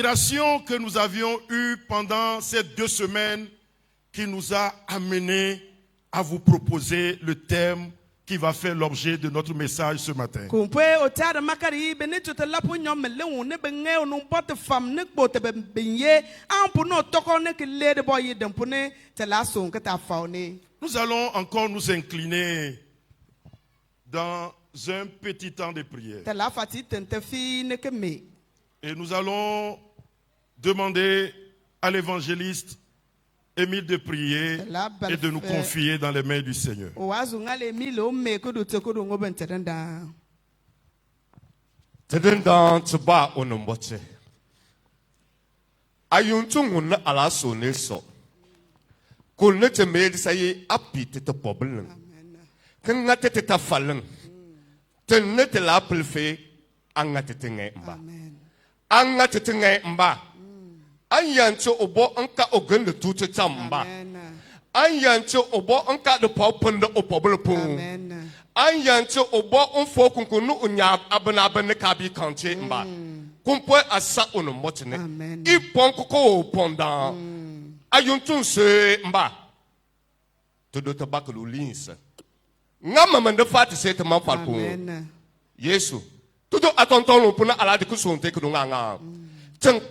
l'inspiration que nous avions eue pendant ces 2 semaines qui nous a amenés à vous proposer le thème qui va faire l'objet de notre message ce matin. Nous allons encore nous incliner dans un petit temps de prière. Et nous allons demander à l'évangéliste Émile de prier et de nous confier dans les mains du Seigneur. Anyancho obo anka ogun de tuche chamba. Anyancho obo anka de popun de opobelpo. Anyancho obo unfo kunkunu unyab abana kabi kanche mba. Kumpo asa ono motene. Ipon koko ponda. Ayuntun se mba. Todo tabakulu linsa. Ngama mande fati se te manfalpo. Yesu. Todo atonton lo puna ala de kusonte kunanga.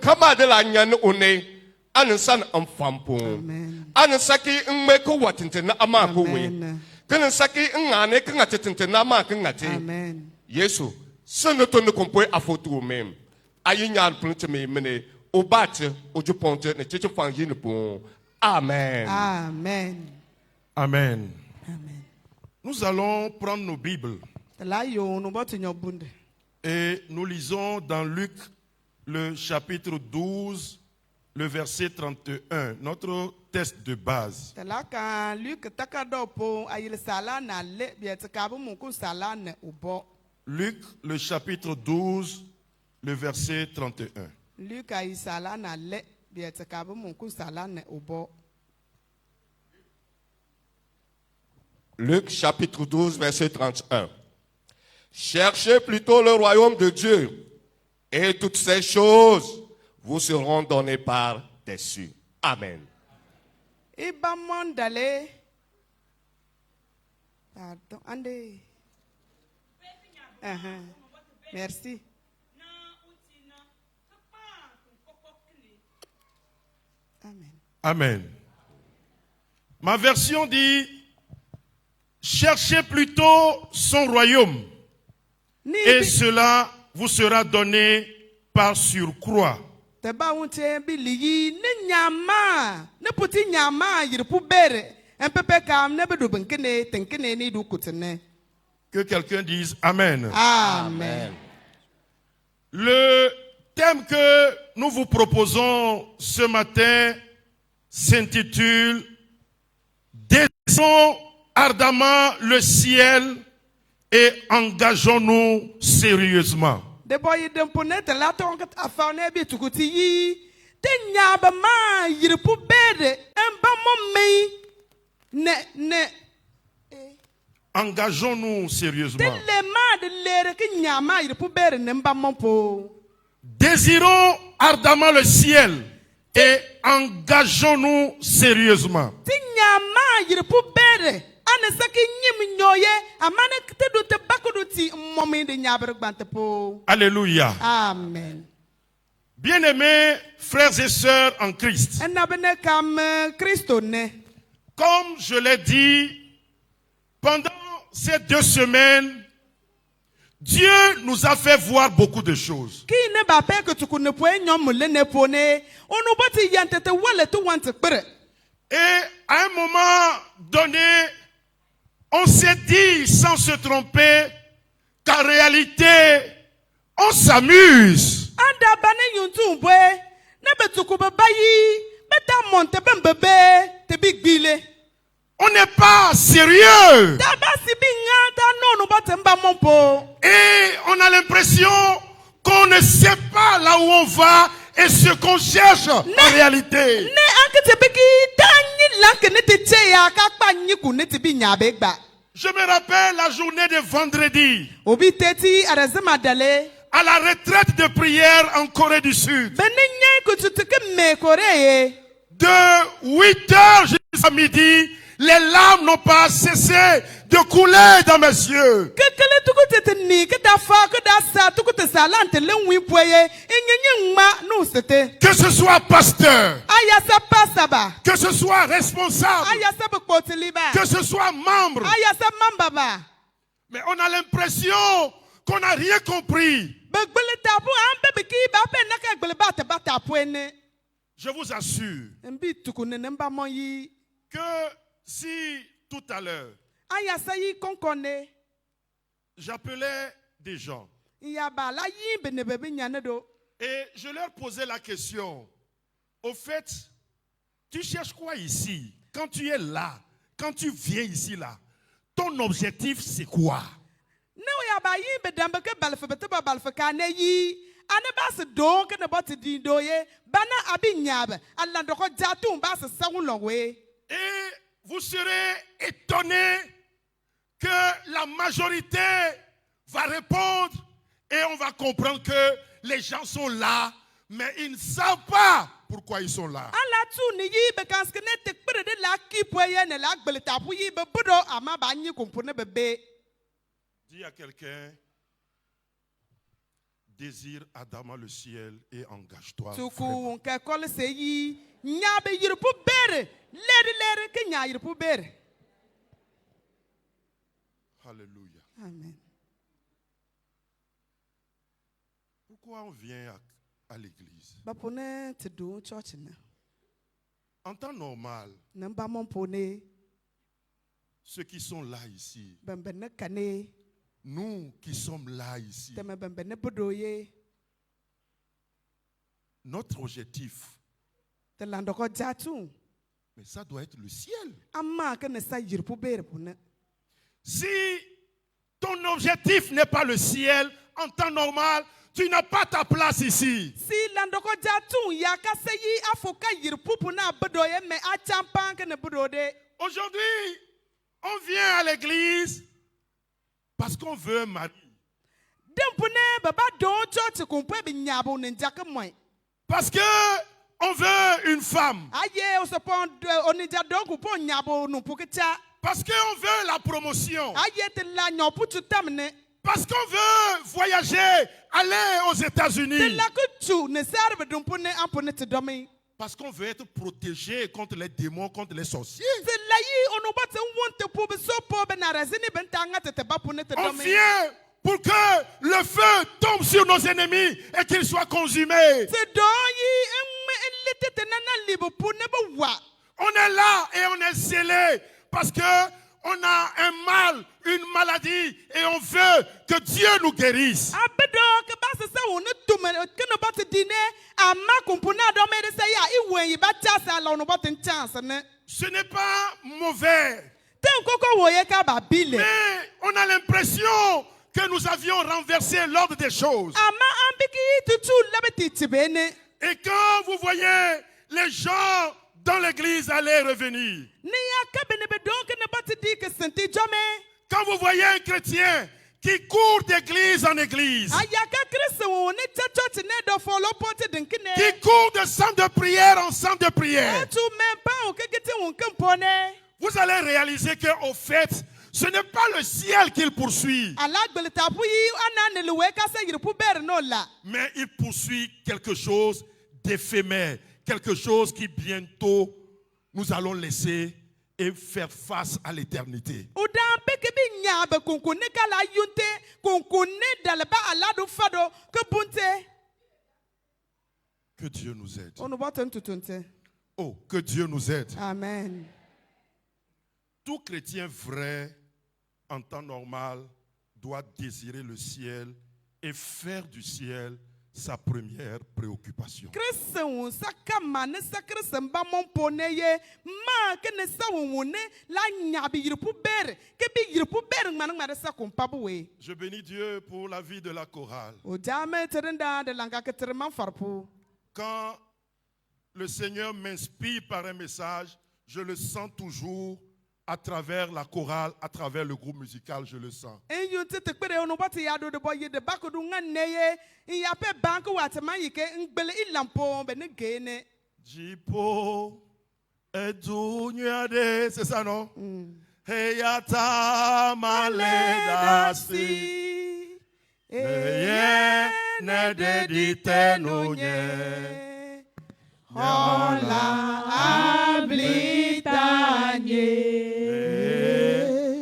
Kama de la nyan one ansan amfampo ansaki mmeko watinte na amako we kan saki ngane kan atinte na amako ngate Yesu senoto ne kompo afoto mem ayinya plunte me mene obate ojuponte ne cheche fanji ne bon. Amen. Amen. Amen. Amen. Nous allons prendre nos Bibles et nous lisons dans Luc le chapitre 12, le verset 31, notre texte de base. Luc, le chapitre 12, le verset 31. Luc, chapitre 12, verset 31. Cherchez plutôt le royaume de Dieu, et toutes ces choses vous seront données par-dessus. Amen. Merci. Amen. Amen. Ma version dit, cherchez plutôt son royaume, et cela vous sera donné par surcroît. Que quelqu'un dise Amen. Amen. Le thème que nous vous proposons ce matin s'intitule Désirons ardemment le ciel et engageons-nous sérieusement. Engageons-nous sérieusement. Désirons ardemment le ciel et engageons-nous sérieusement. Alléluia. Amen. Bien-aimés frères et sœurs en Christ, comme je l'ai dit, pendant ces 2 semaines, Dieu nous a fait voir beaucoup de choses. Et à un moment donné, on s'est dit sans se tromper qu'en réalité, on s'amuse. On n'est pas sérieux. Et on a l'impression qu'on ne sait pas là où on va et ce qu'on cherche en réalité. Je me rappelle la journée de vendredi. à la retraite de prière en Corée du Sud. De 8 heures jusqu'à midi, les larmes n'ont pas cessé de couler dans mes yeux. Que ce soit pasteur, que ce soit responsable, que ce soit membre. Mais on a l'impression qu'on n'a rien compris. Je vous assure que si tout à l'heure, j'appelais des gens et je leur posais la question, au fait, tu cherches quoi ici? Quand tu es là, quand tu viens ici là, ton objectif c'est quoi? Et vous serez étonnés que la majorité va répondre et on va comprendre que les gens sont là, mais ils ne savent pas pourquoi ils sont là. Dis à quelqu'un, désire ardemment le ciel et engage-toi. Alléluia. Amen. Pourquoi on vient à l'église? En temps normal, ceux qui sont là ici, nous qui sommes là ici, notre objectif, mais ça doit être le ciel. Si ton objectif n'est pas le ciel, en temps normal, tu n'as pas ta place ici. Aujourd'hui, on vient à l'église parce qu'on veut un mari. Parce qu'on veut une femme. Parce qu'on veut la promotion. Parce qu'on veut voyager, aller aux États-Unis. Parce qu'on veut être protégé contre les démons, contre les sorciers. On vient pour que le feu tombe sur nos ennemis et qu'ils soient consumés. On est là et on est zélé parce que on a un mal, une maladie et on veut que Dieu nous guérisse. Ce n'est pas mauvais. Mais on a l'impression que nous avions renversé l'ordre des choses. Et quand vous voyez les gens dans l'église aller et revenir, quand vous voyez un chrétien qui court d'église en église, qui court de centre de prière en centre de prière, vous allez réaliser qu'au fait, ce n'est pas le ciel qu'il poursuit, mais il poursuit quelque chose d'éphémère, quelque chose qui bientôt nous allons laisser et faire face à l'éternité. Que Dieu nous aide. Oh, que Dieu nous aide. Amen. Tout chrétien vrai, en temps normal, doit désirer le ciel et faire du ciel sa première préoccupation. Je bénis Dieu pour la vie de la chorale. Quand le Seigneur m'inspire par un message, je le sens toujours à travers la chorale, à travers le groupe musical, je le sens. Jipo edunyade, c'est ça non? Heyata maledasi, eye ne dedite nunye, Hola ablitanye,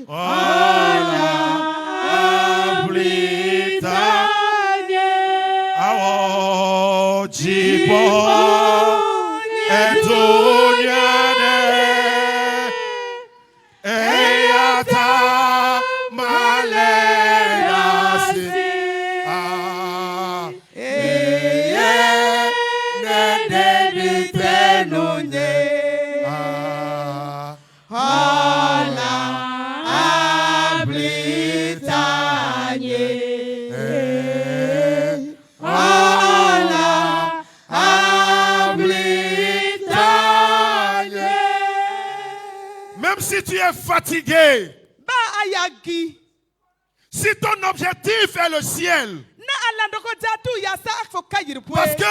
hola ablitanye, awo jipo. Edunyade, eyata maledasi, eye ne dedite nunye, Hola ablitanye, Hola ablitanye. Même si tu es fatigué, Ba ayagi. si ton objectif est le ciel, Na alandoko jatu ya sa foka yirpwe. parce que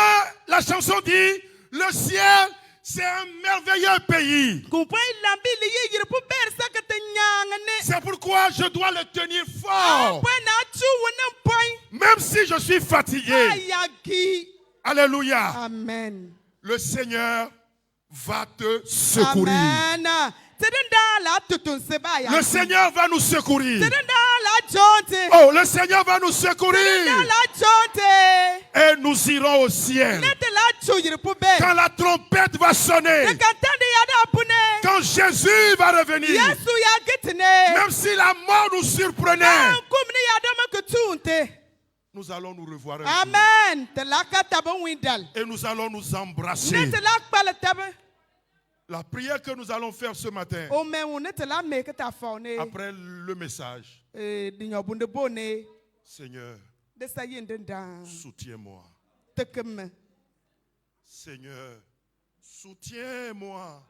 la chanson dit, le ciel, c'est un merveilleux pays. C'est pourquoi je dois le tenir fort. Même si je suis fatigué. Alléluia. Amen. Le Seigneur va te secourir. Amen. Le Seigneur va nous secourir. Oh, le Seigneur va nous secourir. Et nous irons au ciel. Quand la trompette va sonner. Quand Jésus va revenir. Même si la mort nous surprenait. Nous allons nous revoir un jour. Amen. Et nous allons nous embrasser. La prière que nous allons faire ce matin, après le message, Seigneur, soutiens-moi. Seigneur, soutiens-moi.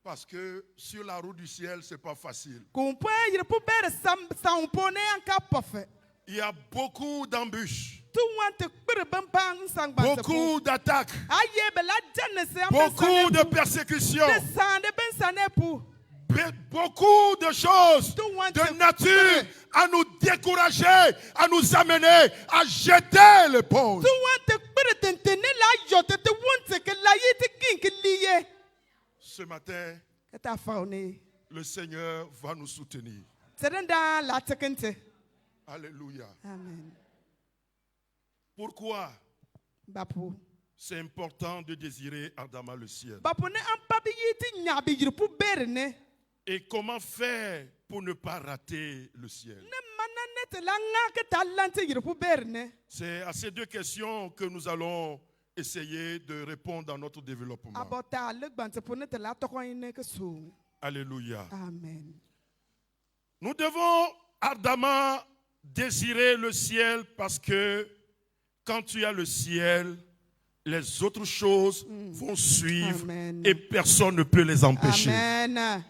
Parce que sur la route du ciel, ce n'est pas facile. Il y a beaucoup d'embûches. Beaucoup d'attaques. Beaucoup de persécutions. Beaucoup de choses de nature à nous décourager, à nous amener à jeter l'éponge. Ce matin, le Seigneur va nous soutenir. Alléluia. Amen. Pourquoi c'est important de désirer ardemment le ciel? Et comment faire pour ne pas rater le ciel? C'est à ces deux questions que nous allons essayer de répondre dans notre développement. Alléluia. Amen. Nous devons ardemment désirer le ciel parce que quand tu as le ciel, les autres choses vont suivre. Amen. Et personne ne peut les empêcher. Amen.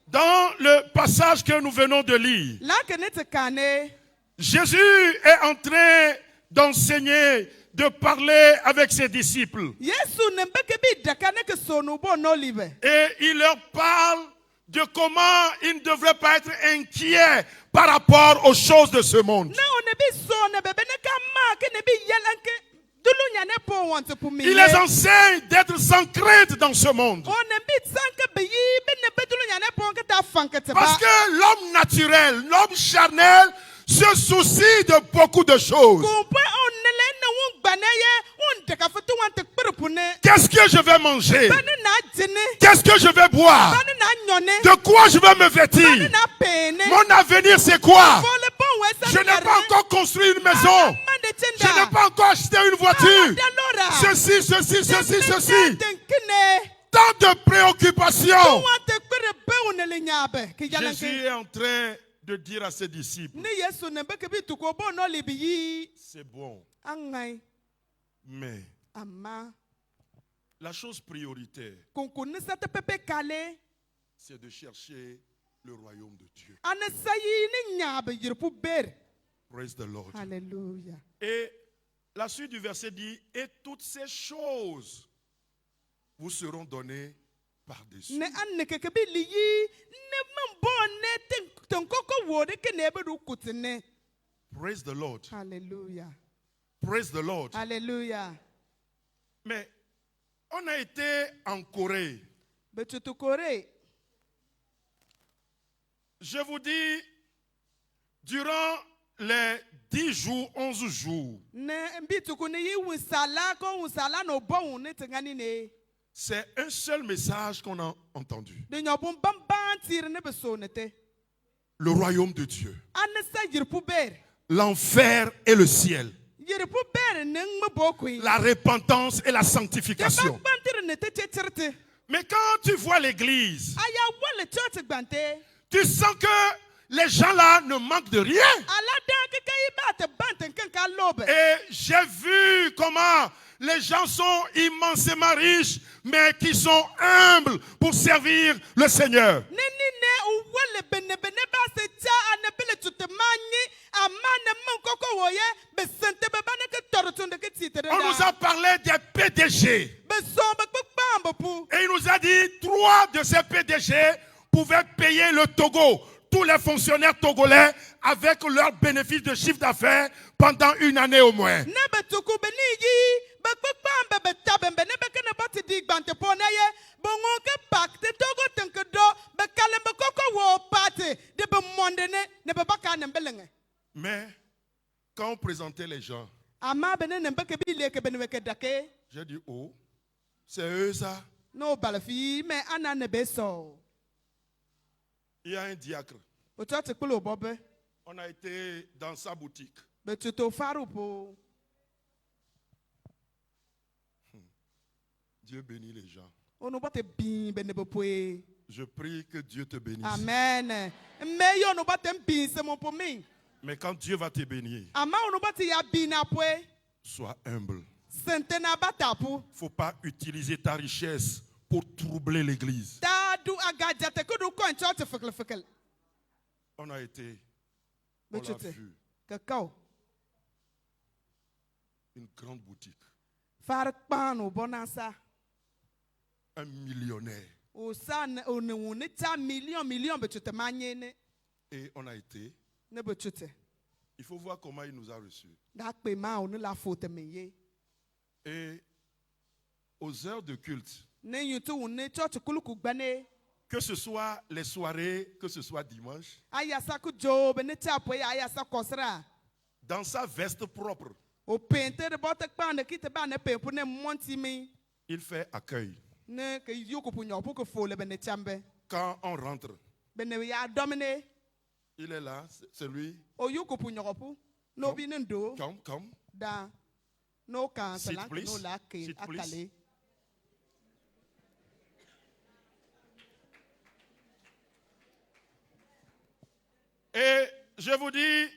Dans le passage que nous venons de lire, Jésus est en train d'enseigner, de parler avec ses disciples. Et il leur parle de comment ils ne devraient pas être inquiets par rapport aux choses de ce monde. Il les enseigne d'être sans crainte dans ce monde. Parce que l'homme naturel, l'homme charnel se soucie de beaucoup de choses. Qu'est-ce que je vais manger? Qu'est-ce que je vais boire? De quoi je vais me vêtir? Mon avenir c'est quoi? Je n'ai pas encore construit une maison. Je n'ai pas encore acheté une voiture. Ceci. Tant de préoccupations. Jésus est en train de dire à ses disciples, Ne Yesu ne beke bi tuko bo no libi yi. c'est bon, Angai. mais Ama. la chose prioritaire, Konko ne sa te pepe kale. c'est de chercher le royaume de Dieu. Ane sayi ni nyabe yirpu ber. Praise the Lord. Hallelujah. Et la suite du verset dit, et toutes ces choses vous seront données par-dessus. Ne anne keke bi li yi. Ne mambo ne ten koko wode ke ne be du kutene. Praise the Lord. Hallelujah. Praise the Lord. Hallelujah. Mais on a été en Corée. Betutukore. Je vous dis, durant les 10 jours, 11 jours, Ne mbituku ne yi winsala ko winsala no bo ne tengani ne. c'est un seul message qu'on a entendu. De nyobun bamban tire ne beso ne te. Le royaume de Dieu. Ane sa yirpu ber. L'enfer et le ciel. Yirpu ber ne ngme bokui. La repentance et la De sanctification. bamban tire ne te cherte. Mais quand tu vois l'église, Aya wale church gbante. tu sens que les gens là ne manquent de rien. Ala dan ke kai ba te banten ken ka lobe. Et j'ai vu comment les gens sont immensément riches, mais qui sont humbles pour servir le Seigneur. Ne ni ne u wale bene bene ba se cha ane bele tutte mani amane mon koko woye be sente be bane ke torotunde ke titere. On nous a parlé des PDG. Be so be kpambo pu. Et il nous a dit 3 de ces PDG pouvaient payer le Togo, tous les fonctionnaires togolais, avec leurs bénéfices de chiffre d'affaires pendant une année au moins. Ne be tuku be ni yi be kpambe be tabe be ne be ke ne bati di gbante po na ye bo ngon ke pakte togo tenke do be kalem be koko wo pate de be monde ne be baka ne belenge. Mais quand on présentait les gens, Ama be ne be ke bi le ke be ne ke dake. j'ai dit, oh, c'est eux ça. No balafi me ana ne be so. Il y a un diacre. O church kpolo bobe. On a été dans sa boutique. Be tuto faru po. Dieu bénit les gens. Ono bate bin be ne be poe. Je prie que Dieu te bénisse. Amen. Me yo no bate bin se mon po mi. Mais quand Dieu va te bénir, Ama ono bate ya bin na poe. sois humble. Sentena batapu. Il ne faut pas utiliser ta richesse pour troubler l'église. Da du agaja te kudu ko en church fikle fikle. On a été, on l'a Bechute. vu, Kakao. une grande boutique. Far pano bonansa. Un millionnaire. O san o ne woni ta million bechute manye ne. Et on a été, Ne bechute. il faut voir comment il nous a reçus. Da pe ma o ne la faute me ye. Et aux heures de culte, Ne yutu woni church kuluku gbane. que ce soit les soirées, que ce soit dimanche, Aya saku job ne chapo ya aya sa kosra. dans sa veste propre, O pente de botek pa ne kite ba ne pe pour ne monti mi. il fait accueil. Ne ke yoko pu nyopo ko fole be ne chambe. Quand on rentre, Be ne ya domine. il est là, c'est lui. O yoko pu nyopo. No bi ne ndo. Come. Da. No kan Sit, salan please. no la ke Sit, please. akale. Et je vous dis,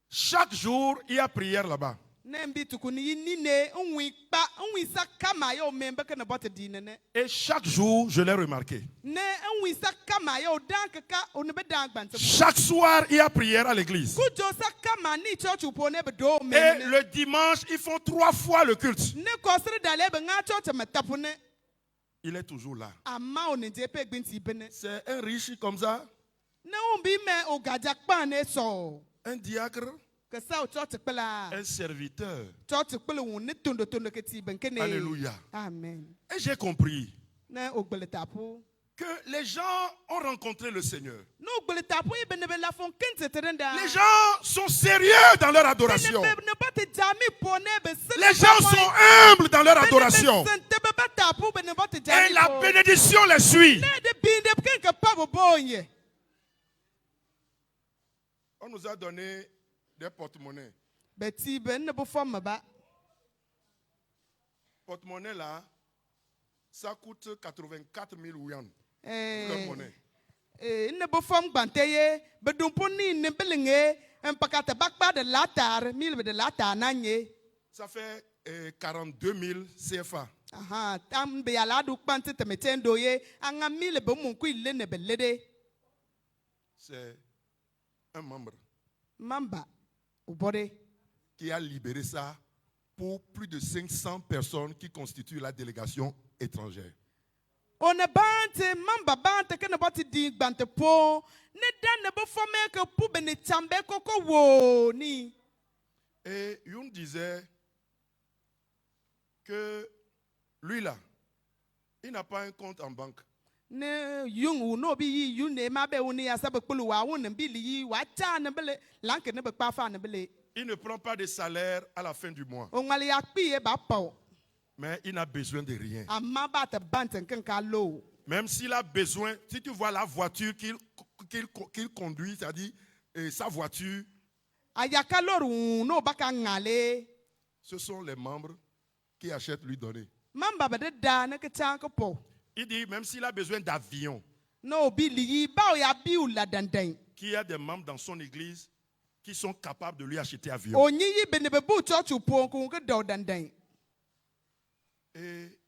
chaque jour, il y a prière là-bas. Ne mbi tukuni ni ne unwi sa kama yo membe ke ne bote dine ne. Et chaque jour, je l'ai remarqué. Ne unwi sa kama yo dan ka o ne be dan gbante. Chaque soir, il y a prière à l'église. Kujo sa kama ni church po ne be do Et me. le dimanche, ils font 3 fois le culte. Ne kosre dale be nga church me tapu ne. Il est toujours là. Ama o ne je pe gbinti bene. C'est un riche comme ça, Ne umbi me o gajak pa ne so. un diacre, Ke sa o church pela. un serviteur. Church pela won ne tondo ke ti ben ke ne. Alléluia. Amen. Et j'ai compris Ne o gbele tapu. que les gens ont rencontré le Seigneur. No gbele tapu e be ne be la fon kente terenda. Les gens sont sérieux dans leur adoration. Les gens sont humbles dans leur adoration. Et la bénédiction les suit. On nous a donné des porte-monnaies. Porte-monnaie là, ça coûte 84 000 yuan. Leur monnaie. ne bofom gbanteye bedumponi ne belinge empakata bakba de latar mil de latar nanye. Ça fait 42 000 CFA. Aha, tam be aladu kpante temetendo ye anga mil be munku ile ne belede. C'est un membre Mamba ubode. qui a libéré ça pour plus de 500 personnes qui constituent la délégation étrangère. On ne bante mamba bante que ne bati di bante po ne dan ne bofome que pour bene chambe koko wo ni. Et Youn disait que lui là, il n'a pas un compte en banque. Ne yung no bi yu ne ma be woni asabe kpulu wa won bi li wa cha ne bele lanke ne be pa fa ne bele. Il ne prend pas de salaire à la fin du mois. On mali akpi e ba pa. Mais il n'a besoin de rien. Amma ba te bante nkenka lo. Même s'il a besoin, si tu vois la voiture qu'il conduit, c'est-à-dire sa voiture, Ayaka loru no baka ngale. ce sont les membres qui achètent lui donner. Mamba ba de da ne ke cha ko po. Il dit, même s'il a besoin d'avion, No bi li ba o ya bi u la dandan. qu'il y a des membres dans son église qui sont capables de lui acheter avion. Onyi yi be ne be bu church po ko ke do dandan. Et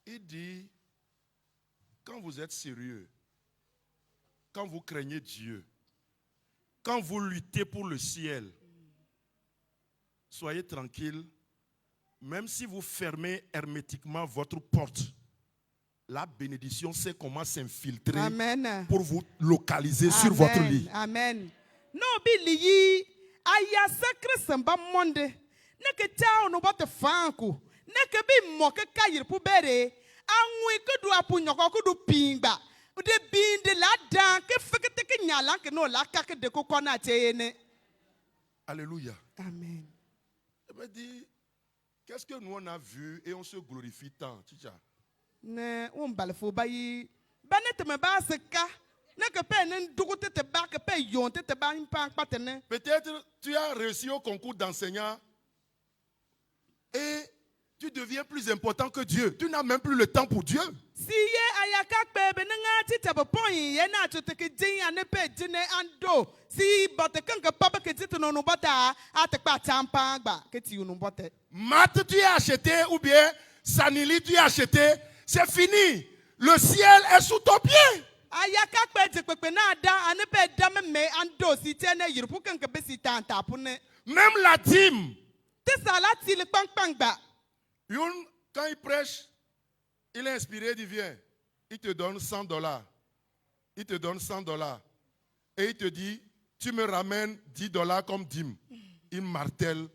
il dit, quand vous êtes sérieux, quand vous craignez Dieu, quand vous luttez pour le ciel, soyez tranquille, même si vous fermez hermétiquement votre porte, la bénédiction sait comment s'infiltrer Amen. pour vous localiser sur Amen. votre lit. Amen. No bi li yi aya sakre samba monde. Ne ke cha no bote fanku. Ne ke bi mo ke kayir pu bere. Anwi ke du apu nyoko ku du pingba. De bin de la dan ke fekete ke nyala ke no la ka ke de ko kona chene. Alléluia. Amen. Je me dis, qu'est-ce que nous on a vu et on se glorifie tant, Chicha? Ne on balfo bayi. Banet me ba se ka. Ne ke pe ne dugote te ba ke pe yonte te ba impa patene. Peut-être tu as réussi au concours d'enseignant et tu deviens plus important que Dieu. Tu n'as même plus le temps pour Dieu. Si ye ayaka kpe be nga ti te be pon ye na to te ke jin ane pe jine ando si bote kan ke papa ke ti no no bota a te pa champa gba ke ti no bote. Maths, tu as acheté ou bien Sanili, tu as acheté. C'est fini. Le ciel est sous ton pied. Ayaka kpe je kpe na da ane pe da me ando si te ne yirpu kan ke be si tanta pune. Même la dîme. Te sala ti le pang gba. Youn, quand il prêche, il est inspiré, il dit viens, il te donne $100. Il te donne $100. Et il te dit, tu me ramènes $10 comme dîme. Il martèle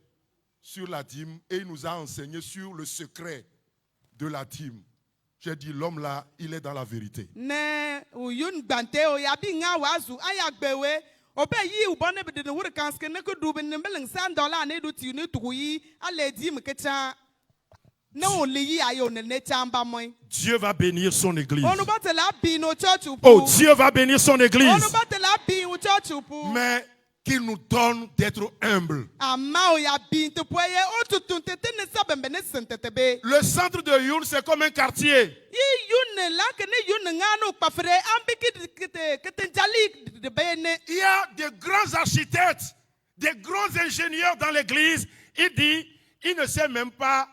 sur la dîme et il nous a enseigné sur le secret de la dîme. J'ai dit, l'homme là, il est dans la vérité. Ne u yun gbante o ya bi nga wazu aya gbewe. Ope yi u bonne be de wur kanske ne ko du be ne beleng $100 ne du ti ne tuyi ale di me kecha. Dieu va bénir son église. Oh, Dieu va bénir son église. Mais Mais qu'il nous donne d'être humbles. Le centre de Youn, c'est comme un quartier. Il y a des grands architectes, des grands ingénieurs dans l'église. Il dit, il ne sait même pas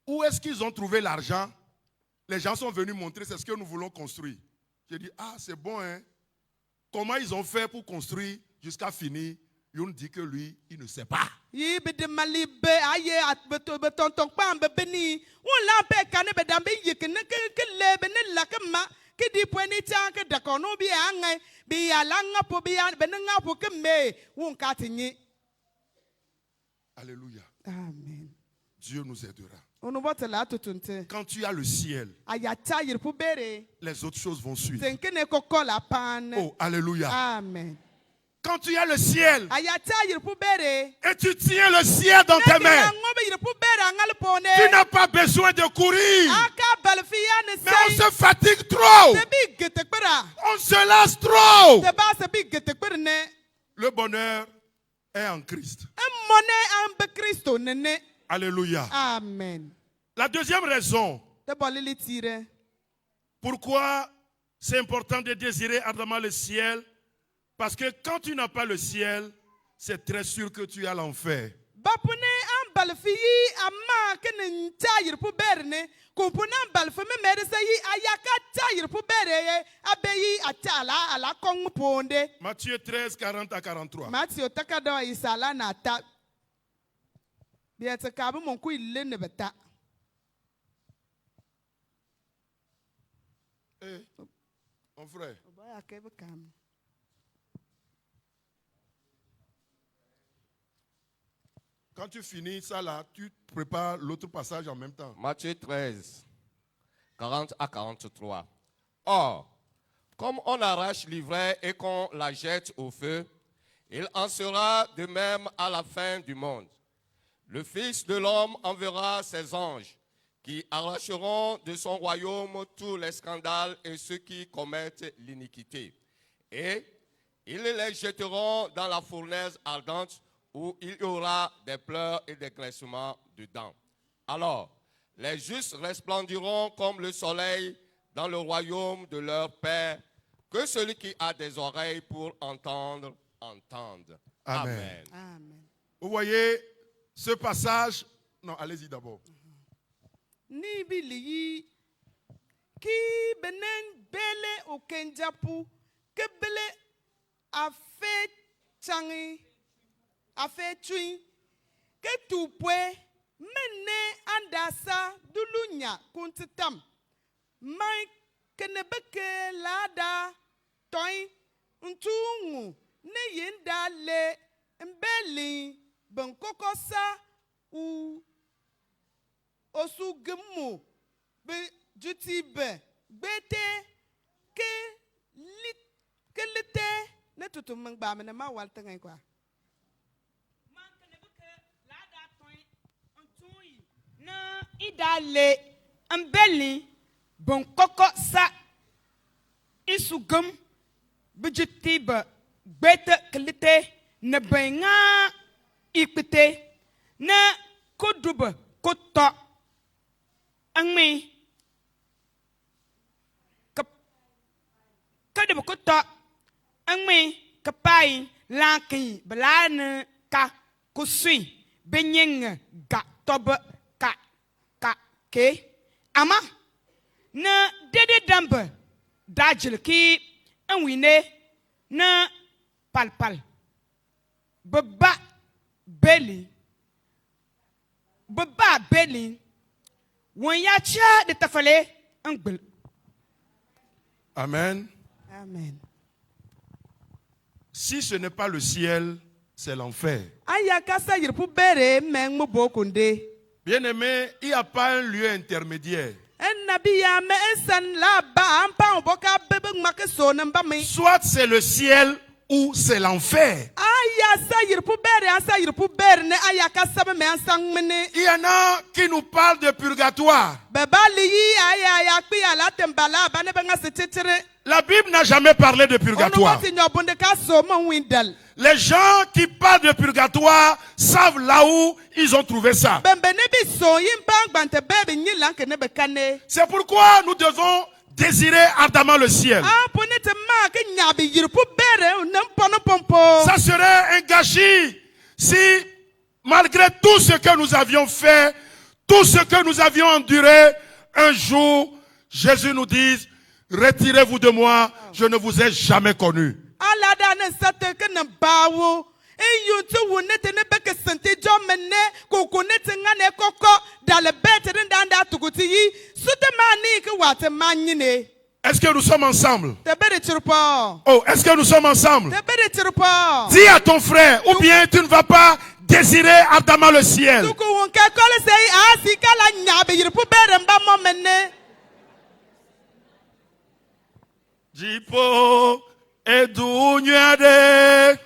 où est-ce qu'ils ont trouvé l'argent. Les gens sont venus montrer, c'est ce que nous voulons construire. J'ai dit, ah, c'est bon, hein. Comment ils ont fait pour construire jusqu'à finir? Youn dit que lui, il ne sait pas. Alléluia. Amen. Dieu nous aidera. Quand tu as le ciel, les autres choses vont suivre. Oh, alléluia. Amen. Quand tu as le ciel et tu tiens le ciel dans tes mains, tu n'as pas besoin de courir. Mais on se fatigue trop. On se lasse trop. Le bonheur est en Christ. Alléluia. Amen. La deuxième raison Pourquoi c'est important de désirer ardemment le ciel? Parce que quand tu n'as pas le ciel, c'est très sûr que tu as l'enfer. Bapune an balfiyi amma kene tayir pu berne kumpuna balfe me merese yi ayaka tayir pu bere abeyi atala ala kong ponde. Matthieu 13, 40 à 43. Matthieu takado isala na ta. Biete kabu monku ile ne beta. Eh, mon frère. Quand tu finis ça là, tu prépares l'autre passage en même temps. Matthieu 13, 40 à 43. Or, comme on arrache l'ivraie et qu'on la jette au feu, il en sera de même à la fin du monde. Le Fils de l'homme enverra ses anges qui arracheront de son royaume tous les scandales et ceux qui commettent l'iniquité. Et ils les jetteront dans la fournaise ardente où il y aura des pleurs et des grincements dedans. Alors, les justes resplendiront comme le soleil dans le royaume de leur Père. Que celui qui a des oreilles pour entendre, entende. Amen. Amen. Vous voyez ce passage? Non, allez-y d'abord. Ni biliyi ki benen bele o kenjapu ke bele afe changi afe chui ke tupwe mene andasa dulunya kuntitam mai kenebeke lada toy ntungu ne yenda le mbeli bankokosa u osu gemu be jutibe bete ke lite ne tutu mangba me ma walta ngai kwa man ke ne buke la da toy ontui na idale ambeli bon koko sa isu gem be jutibe bete ke lite ne benga ikpete na kodube koto angme kada bukuto angme kapai laki belane ka kusui benyeng ga tobe ka ke ama na dede dambe dajil ki anwine na palpal beba beli wonyacha de tafale angbel. Amen. Amen. Si ce n'est pas le ciel, c'est l'enfer. Ayakasa yirpu bere meng mubokunde. Bien-aimé, il n'y a pas un lieu intermédiaire. Soit c'est le ciel ou c'est l'enfer. Il y en a qui nous parlent de purgatoire. La Bible n'a jamais parlé de purgatoire. Les gens qui parlent de purgatoire savent là où ils ont trouvé ça. C'est pourquoi nous devons désirer ardemment le ciel. Ça serait un gâchis si, malgré tout ce que nous avions fait, tout ce que nous avions enduré, un jour, Jésus nous dise: retirez-vous de moi, je ne vous ai jamais connu. Est-ce que nous sommes ensemble? Oh, est-ce que nous sommes ensemble? Dis à ton frère, ou bien tu ne vas pas désirer ardemment le ciel. Jipo edunyade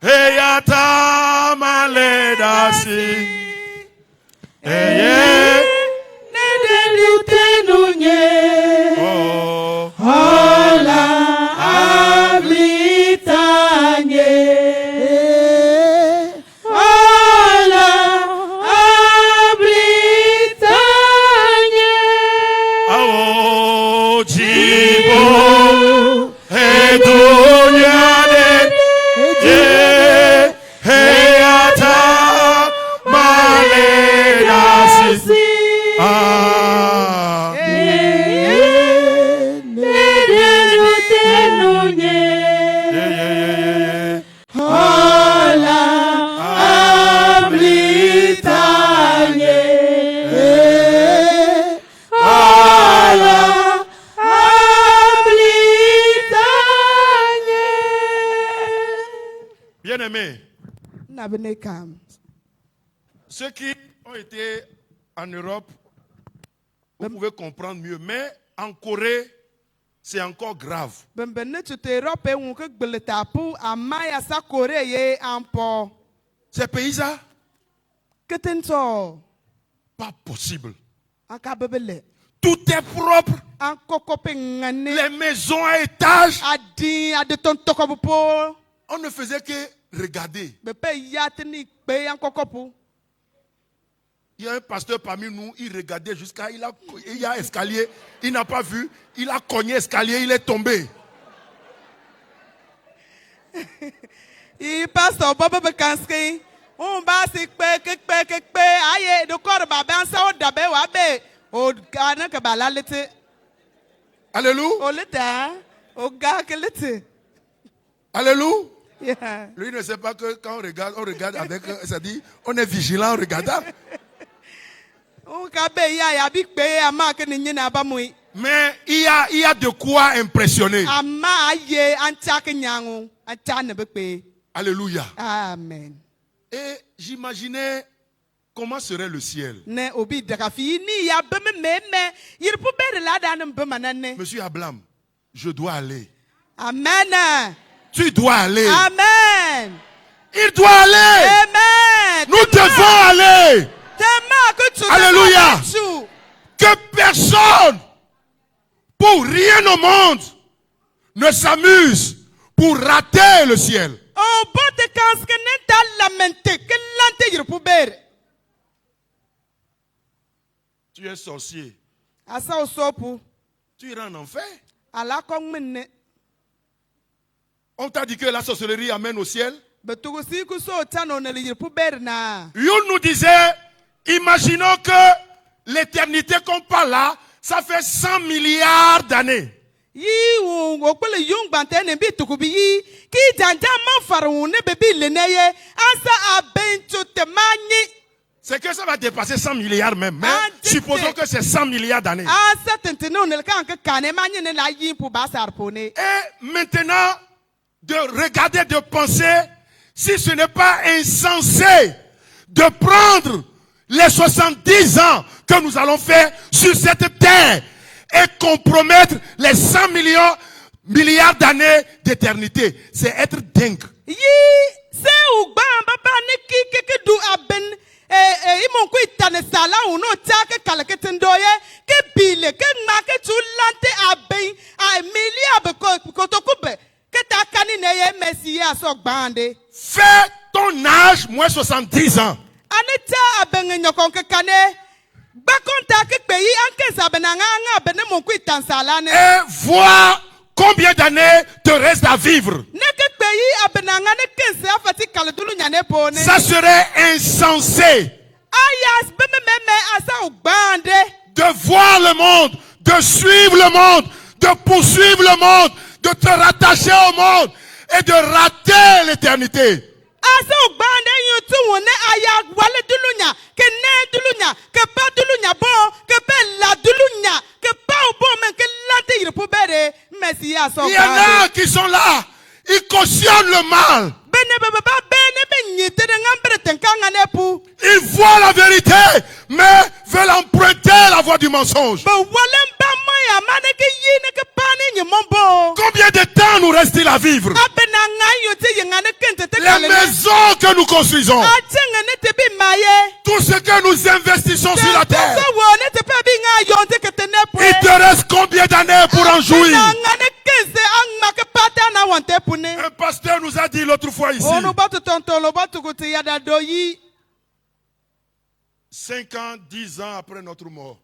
eyata maledasi eye nedelitenunye oh hola abitanye hola abitanye oh Ceux qui ont été en Europe, vous pouvez comprendre mieux. Mais en Corée, c'est encore grave. Ces pays-là, pas possible. Tout est propre. Les maisons à étage. On ne faisait que regarder. Il y a un pasteur parmi nous, il regardait jusqu'à, il y a escalier, il n'a pas vu, il a cogné escalier, il est tombé. Il passe au Bobo Bekanski. On va se aïe, de corps baban, ça, au dabé, wabe, au gana kabalalete. Alléluia. Au l'état, au gars que l'été. Alléluia. Yeah. Lui ne sait pas que quand on regarde avec, ça dit, on est vigilant en regardant. Mais il y a de quoi impressionner. Alléluia. Amen. Et j'imaginais comment serait le ciel. Monsieur Abraham, je dois aller. Amen. Tu dois aller. Amen. Il doit aller. Amen. Nous devons aller. Alléluia. Que personne, pour rien au monde, ne s'amuse pour rater le ciel. Tu es sorcier. Tu iras en enfer. On t'a dit que la sorcellerie amène au ciel. Youn nous disait, imaginons que l'éternité qu'on parle là, ça fait 100 milliards d'années. C'est que ça va dépasser 100 milliards même. Mais supposons que c'est 100 milliards d'années. Et maintenant, de regarder, de penser, si ce n'est pas insensé de prendre les 70 ans que nous allons faire sur cette terre et compromettre les 100 milliards d'années d'éternité. C'est être dingue. Fais ton âge moins 70 ans. Et vois combien d'années te reste à vivre. Ça serait insensé de voir le monde, de suivre le monde, de poursuivre le monde, de te rattacher au monde et de rater l'éternité. Il y en a qui sont là, ils cautionnent le mal. Ils voient la vérité, mais veulent emprunter la voie du mensonge. Combien de temps nous reste-t-il à vivre? Les maisons que nous construisons, tout ce que nous investissons sur la terre, il te reste combien d'années pour en jouir? Un pasteur nous a dit l'autre fois ici, 5 ans, 10 ans après notre mort,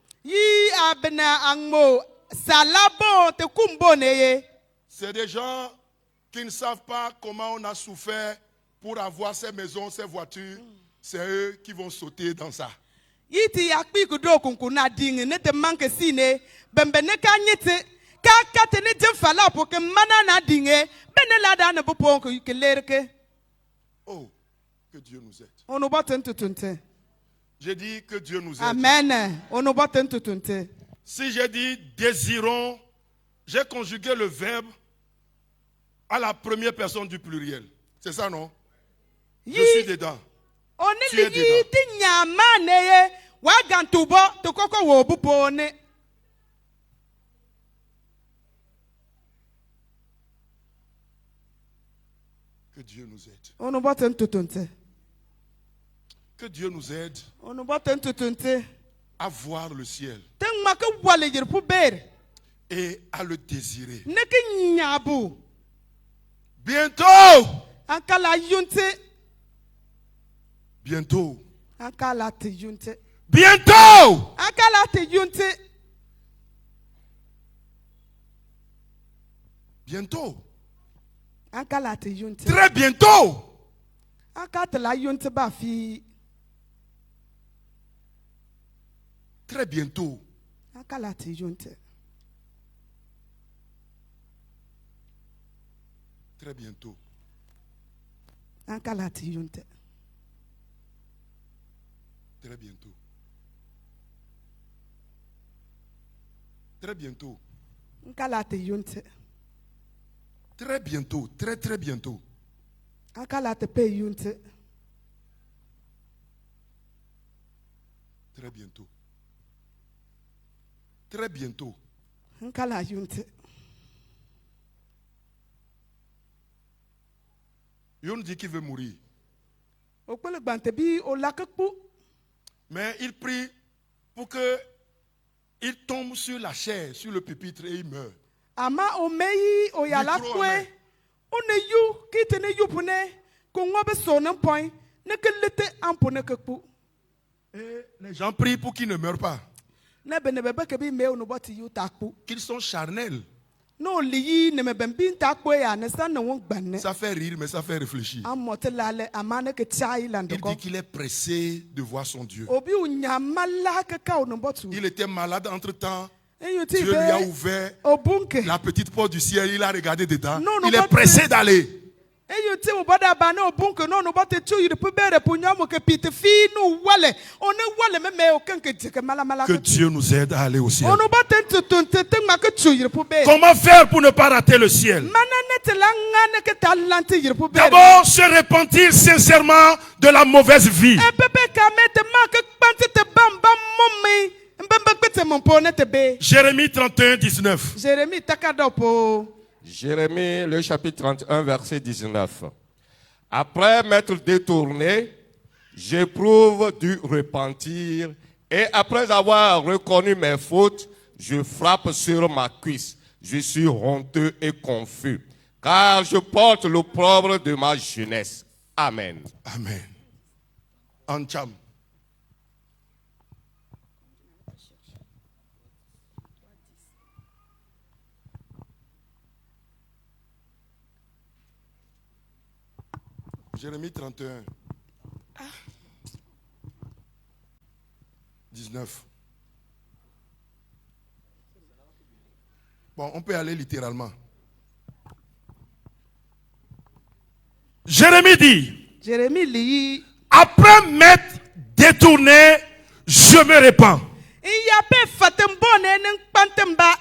c'est des gens qui ne savent pas comment on a souffert pour avoir ces maisons, ces voitures. C'est eux qui vont sauter dans ça. Oh, que Dieu nous aide. J'ai dit que Dieu nous aide. Amen. Si j'ai dit désirons, j'ai conjugué le verbe à la première personne du pluriel. C'est ça, non? Je suis dedans. Oni Tu es li yi ti nyama ne ye wa gantubo to koko wo bupo ne. Que Dieu nous aide. Onu boten tutunte. Que Dieu nous aide Onu boten tutunte. à voir le ciel Ten ma ke wale yir pu ber. et à le désirer. Ne ke nyabu. Bientôt, Ankala yunte. bientôt, Ankala te yunte. bientôt, Ankala te yunte. bientôt, Ankala te yunte. très bientôt. Ankata la yunte ba fi. Très bientôt. Ankala te yunte. Très bientôt. Ankala te yunte. Très bientôt. Très bientôt. Ankala te yunte. Très bientôt. Très très bientôt. Ankala te pe yunte. Très bientôt. Très bientôt. Ankala yunte. On dit qu'il veut mourir. Okpele gbante bi o la kekpu. Mais il prie pour que il tombe sur la chair, sur le pupitre et il meurt. Ama o meyi o ya la Micro, kwe. amen. O ne yu ki te ne yu pune. Ko ngobe so ne point. Ne ke lete ampo ne kekpu. Et les gens prient pour qu'ils ne meurent pas. Ne be ne bebe ke bi me o no boti yu takpu. Qu'ils sont charnels. No li yi ne me ben bin takpu ya ne san ne won gbanne. Ça fait rire, mais ça fait réfléchir. Amote lale amane ke chai Il landoko. dit qu'il est pressé de voir son Dieu. Obi u nyama la ke ka o no botu. Il était malade entre-temps. En yu ti Dieu lui a be ouvert o bunke. la petite porte du ciel. Il a regardé dedans. Non, non, Il est pas pressé d'aller. En yu ti u boda ba no bunke no no bote chu yu pu bere pu nyamo ke pite fi no wale. On ne wale me me o kenke jike mala mala Que ke. Dieu nous aide à aller au ciel. On no bote tutunte te ma ke chu yu pu bere. Comment faire pour ne pas rater le ciel? Manane te la ngane ke talante yu pu bere. D'abord, se repentir sincèrement de la mauvaise vie. E pepe ka me te ma ke kpante te bamba mommi. Mbembe kwete mon pone te be. Jérémie 31, 19. Jérémie takadopo. Jérémie, le chapitre 31, verset 19. Après m'être détourné, j'éprouve du repentir et après avoir reconnu mes fautes, je frappe sur ma cuisse. Je suis honteux et confus, car je porte l'opprobre de ma jeunesse. Amen. Amen. Ancham. Jérémie 31. 19. Bon, on peut aller littéralement. Jérémie dit, Jérémie li. après m'être détourné, je me répands. Iya pe fatembone ne kpantemba.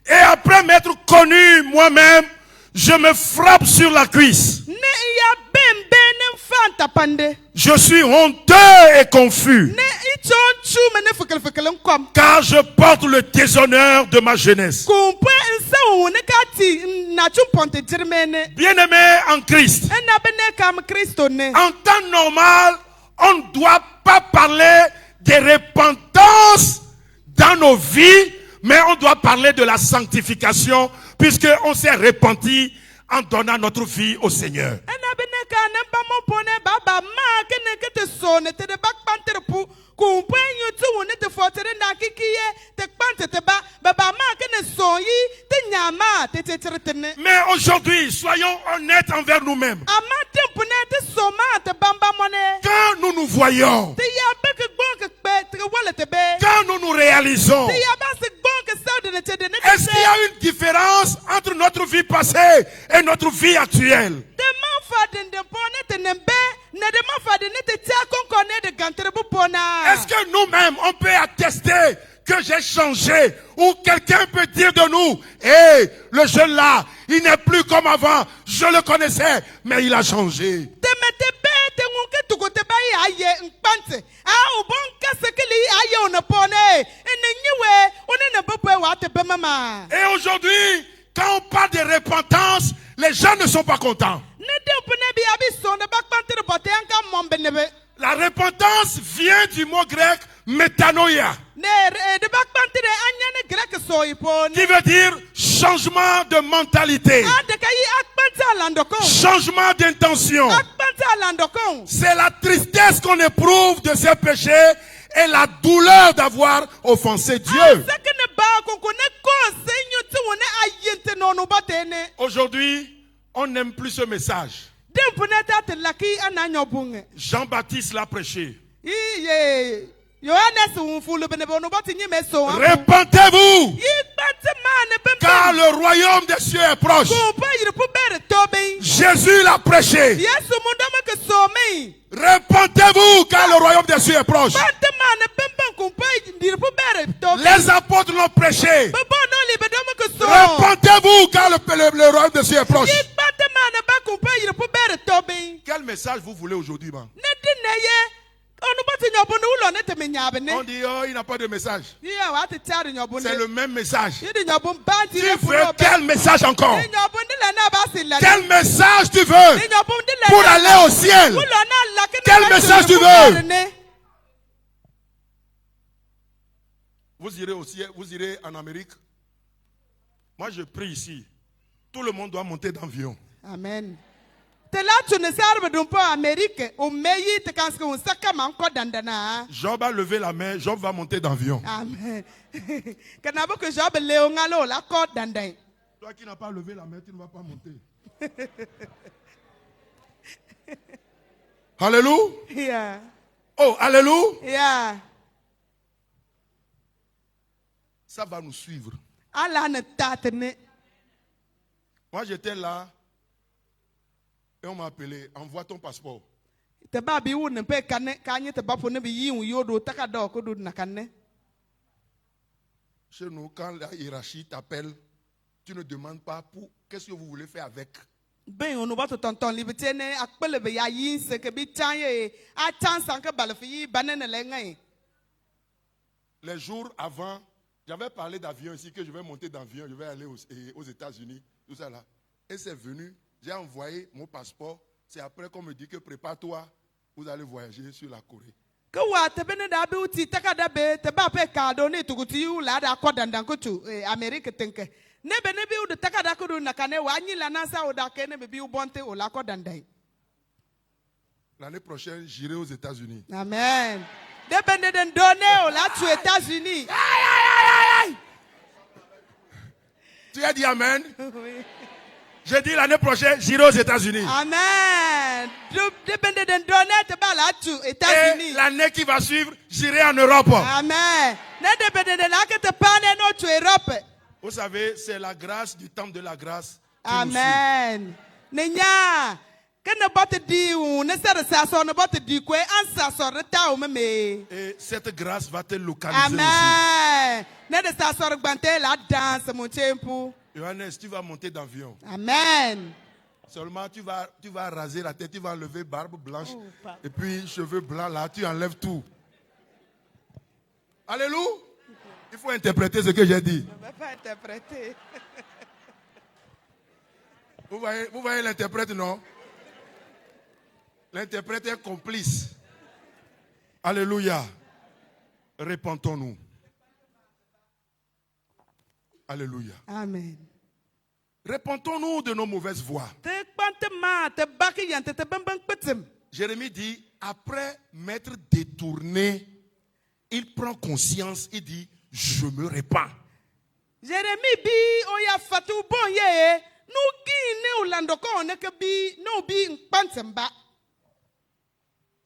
Et après m'être connu moi-même, je me frappe sur la cuisse. Ne iya bembe ne fanta pande. Je suis honteux et confus, Ne ichonchu me ne fekel nkom. car je porte le déshonneur de ma jeunesse. Kumpe nsa wo ne kati na chumponte jirmene. Bien-aimés en Christ, Ena bene kam Christo ne. en temps normal, on ne doit pas parler de repentance dans nos vies, mais on doit parler de la sanctification, puisqu'on s'est repenti en donnant notre vie au Seigneur. Ena bene ka ne ba mo pone baba ma ke ne ke te so ne te de bak pantere pu. Kumpe yutu wo ne te fotere na kikiye te kpante te ba baba ma ke ne so yi te nyama te te tretene. Mais aujourd'hui, soyons honnêtes envers nous-mêmes. Ama te pune te soma te bamba mone. Quand nous nous voyons, Te ya be ke gbon ke kpe te ke wale te be. quand nous nous réalisons, Te ya ba se gbon ke sa de ne te de ne est-ce qu'il y a une différence entre notre vie passée et notre vie actuelle? de ma fa de de pone te ne be ne de ma fa de ne te tia konko ne de gantere bu pona. Est-ce que nous-mêmes, on peut attester que j'ai changé, ou quelqu'un peut dire de nous, hé, le jeune là, il n'est plus comme avant, je le connaissais, mais il a changé. Te me te be te ngunke tukote bai aye nkpante. Ah, ubonka sekili aye onapone. Enenyewe, onene bopwe wate bemama. Et aujourd'hui, quand on parle de repentance, les gens ne sont pas contents. La repentance vient du mot grec métanoïa, qui veut dire changement de mentalité, changement d'intention. C'est la tristesse qu'on éprouve de ses péchés et la douleur d'avoir offensé Dieu. Aujourd'hui, on n'aime plus ce message. Jean-Baptiste l'a prêché. Repentez-vous, car le royaume des cieux est proche. Jésus l'a prêché. Repentez-vous, car le royaume des cieux est proche. Les apôtres l'ont prêché. Repentez-vous, car le royaume des cieux est proche. Quel message vous voulez aujourd'hui, man? On dit, oh, il n'a pas de message. C'est le même message. Tu veux quel message encore? Quel message tu veux pour aller au ciel? Quel message tu veux? Vous irez au ciel, vous irez en Amérique. Moi, je prie ici. Tout le monde doit monter d'avion. Amen. Job a levé la main, Job va monter d'avion. Amen. Toi qui n'as pas levé la main, tu ne vas pas monter. Alléluia. Yeah. Oh, alléluia. Yeah. Ça va nous suivre. Moi, j'étais là et on m'a appelé, envoie ton passeport. Chez nous, quand la hiérarchie t'appelle, tu ne demandes pas pour qu'est-ce que vous voulez faire avec. Les jours avant, j'avais parlé d'avion ici, que je vais monter d'avion, je vais aller aux États-Unis, tout ça là. Et c'est venu, j'ai envoyé mon passeport. C'est après qu'on me dit que prépare-toi, vous allez voyager sur la Corée. L'année prochaine, j'irai aux États-Unis. Amen. Aux États-Unis. Tu as dit Amen? J'ai dit l'année prochaine, j'irai aux États-Unis. Amen. Et l'année qui va suivre, j'irai en Europe. Amen. Vous savez, c'est la grâce du temple de la grâce. Amen. Et cette grâce va te localiser Amen. aussi. Johannes, tu vas monter d'avion. Amen. Seulement, tu vas raser la tête, tu vas enlever barbe blanche. Et puis, cheveux blancs, là, tu enlèves tout. Alléluia. Il faut interpréter ce que j'ai dit. On ne va pas interpréter. Vous voyez l'interprète, non? L'interprète est complice. Alléluia. Repentons-nous. Alléluia. Amen. Repentons-nous de nos mauvaises voies. Jérémie dit, après m'être détourné, il prend conscience et dit, je me répands. Jérémie bi oya fatu bonye no gi ne olando ko ne ke bi no bi nkpantemba.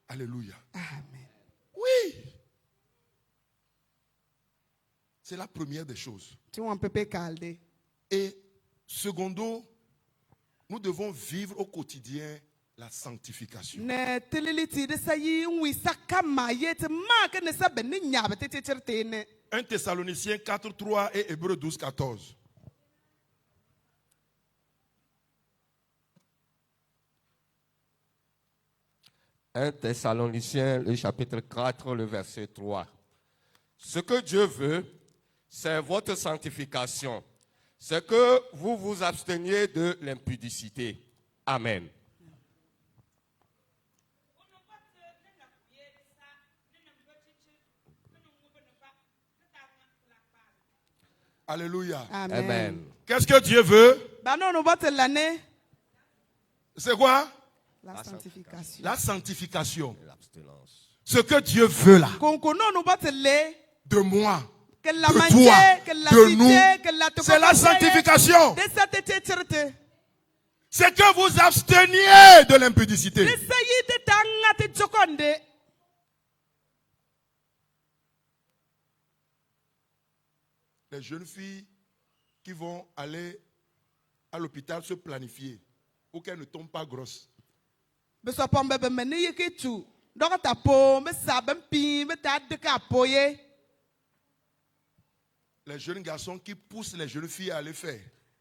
Alléluia. Amen. Oui. C'est la première des choses. Et secondo, nous devons vivre au quotidien la sanctification. 1 Thessaloniciens 4, 3 et Hébreux 12, 14. 1 Thessaloniciens, le chapitre 4, le verset 3. Ce que Dieu veut, c'est votre sanctification. C'est que vous vous absteniez de l'impudicité. Amen. Alléluia. Amen. Qu'est-ce que Dieu veut? Bah non, nous vote l'année. C'est quoi? La sanctification. La sanctification. L'abstinence. Ce que Dieu veut là, Qu'on connaît, nous vote les. de moi, Que la de manger, toi, que la de cité, nous, que la c'est la sanctification. De cette éternité. C'est que vous absteniez de l'impudicité. De saillie de tanga te chokonde. Les jeunes filles qui vont aller à l'hôpital se planifier pour qu'elles ne tombent pas grosses. Beso pombe be meni yeke tu. Donc ta po, me sabem pi, me ta de kapoye. Les jeunes garçons qui poussent les jeunes filles à aller faire.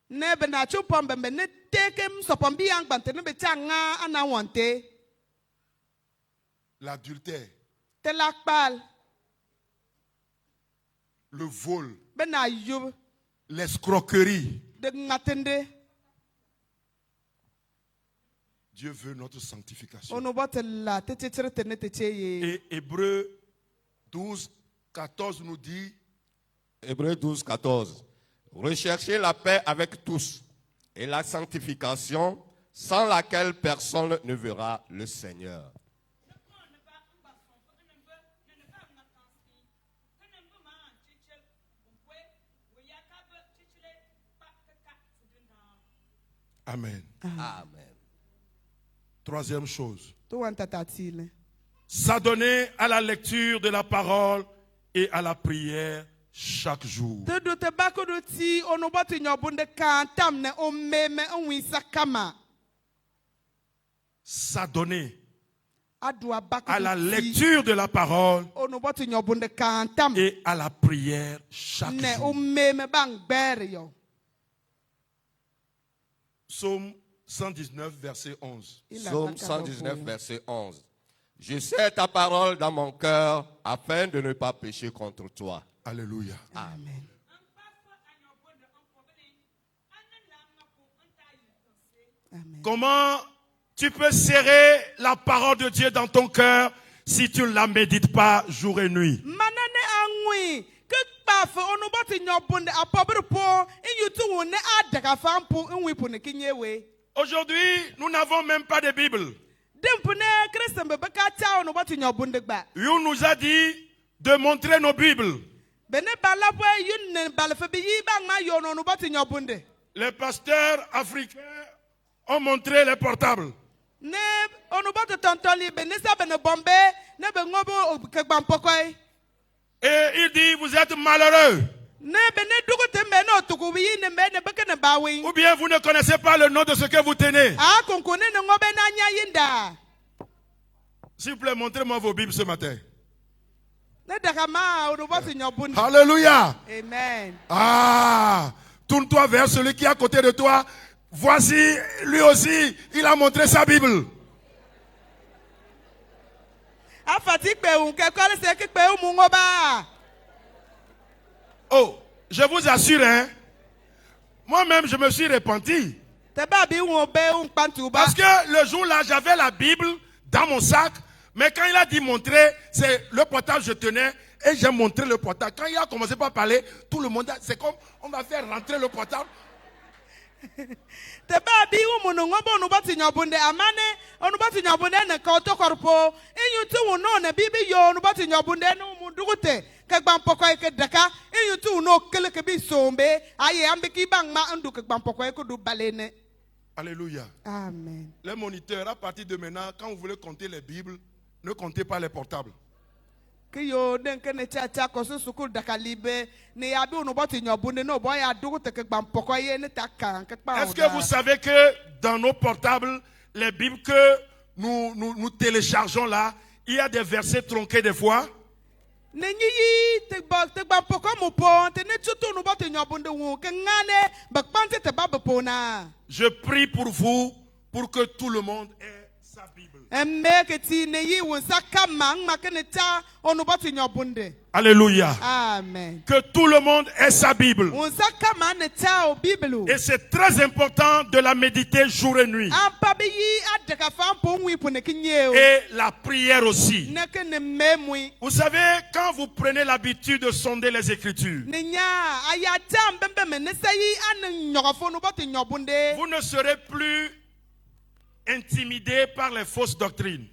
Ne be na chu pombe me ne tekem so pombi yang bante ne be changa ana wante. L'adultère, Te lakpal. le vol, Be na yub l'escroquerie. de ngatende. Dieu veut notre sanctification. Ono bote la te chere te ne te cheye. Et Hébreux 12, 14 nous dit, Hébreux 12, 14. Recherchez la paix avec tous et la sanctification sans laquelle personne ne verra le Seigneur. Amen. Amen. Troisième chose, To wanta tatile. s'adonner à la lecture de la parole et à la prière chaque jour. Te do te bako do ti ono bote nyobunde kan tam ne o meme onwi sakama. S'adonner Adwa bako à la do ti. lecture de la parole Ono bote nyobunde kan tam et à la prière chaque ne o jour. meme bang ber yo. Psaume 119, verset 11. Psaume 119, verset 11. Je sais ta parole dans mon cœur afin de ne pas pécher contre toi. Alléluia. Amen. Amen. Comment tu peux serrer la parole de Dieu dans ton cœur si tu ne la médites pas jour et nuit? Manane angwi ke paf ono bote nyobunde apobru po inyutu wone adaga fampu nwi pu ne kinyewe. Aujourd'hui, nous n'avons même pas de Bible. Dimpune Christ mbebe ka cha ono bote nyobunde gba. You nous a dit de montrer nos Bibles. Bene balabwe yun ne balfebi yi bang ma yo ono bote nyobunde. Les pasteurs africains ont montré les portables. Ne ono bote tontoli bene sa bene bombe ne be ngobo ke gbampokoi. Et il dit, vous êtes malheureux. Ne bene dugu te me no tuku wi ne me ne beke ne bawi. Ou bien vous ne connaissez pas le nom de ce que vous tenez. Ah konkone ne ngobe na nya yinda. S'il vous plaît, montrez-moi vos Bibles ce matin. Ne daga ma ono bote nyobunde. Alléluia. Amen. Ah, tourne-toi vers celui qui est à côté de toi. Voici, lui aussi, il a montré sa Bible. Afati pe un ke kole se ke pe mu ngoba. Oh, je vous assure, hein, moi-même, je me suis repenti. Te ba bi un be un pantu ba. Parce que le jour-là, j'avais la Bible dans mon sac. Mais quand il a dit montrer, c'est le portable que je tenais. Et j'ai montré le portable. Quand il a commencé par parler, tout le monde, c'est comme on va faire rentrer le portable. Te ba bi un mu ngoba onu bati nyobunde amane onu bati nyobunde ne ka to korpo. Inyutu no ne bibi yo onu bati nyobunde no mu dugute. Ke gbampoko ke daka inyutu no kele ke bi sombe aye ambiki bang ma ndu ke gbampoko ko du balene. Alléluia. Amen. Les moniteurs, à partir de maintenant, quand vous voulez compter les Bibles, ne comptez pas les portables. Ke yo den ke ne cha ko su sukul daka libe ne ya bi onu bati nyobunde no boy ya dugute ke gbampoko ye ne taka ke pa. Est-ce que vous savez que dans nos portables, les Bibles que nous téléchargeons là, il y a des versets tronqués des fois? Ne nyi te gbampoko mu po te ne tutu nu bati nyobunde wu ke ngane bakpante te ba bepona. Je prie pour vous, pour que tout le monde ait sa Bible. Alléluia. Amen. Que tout le monde ait sa Bible. Et c'est très important de la méditer jour et nuit. Et la prière aussi. Vous savez, quand vous prenez l'habitude de sonder les Écritures, vous ne serez plus intimidé par les fausses doctrines.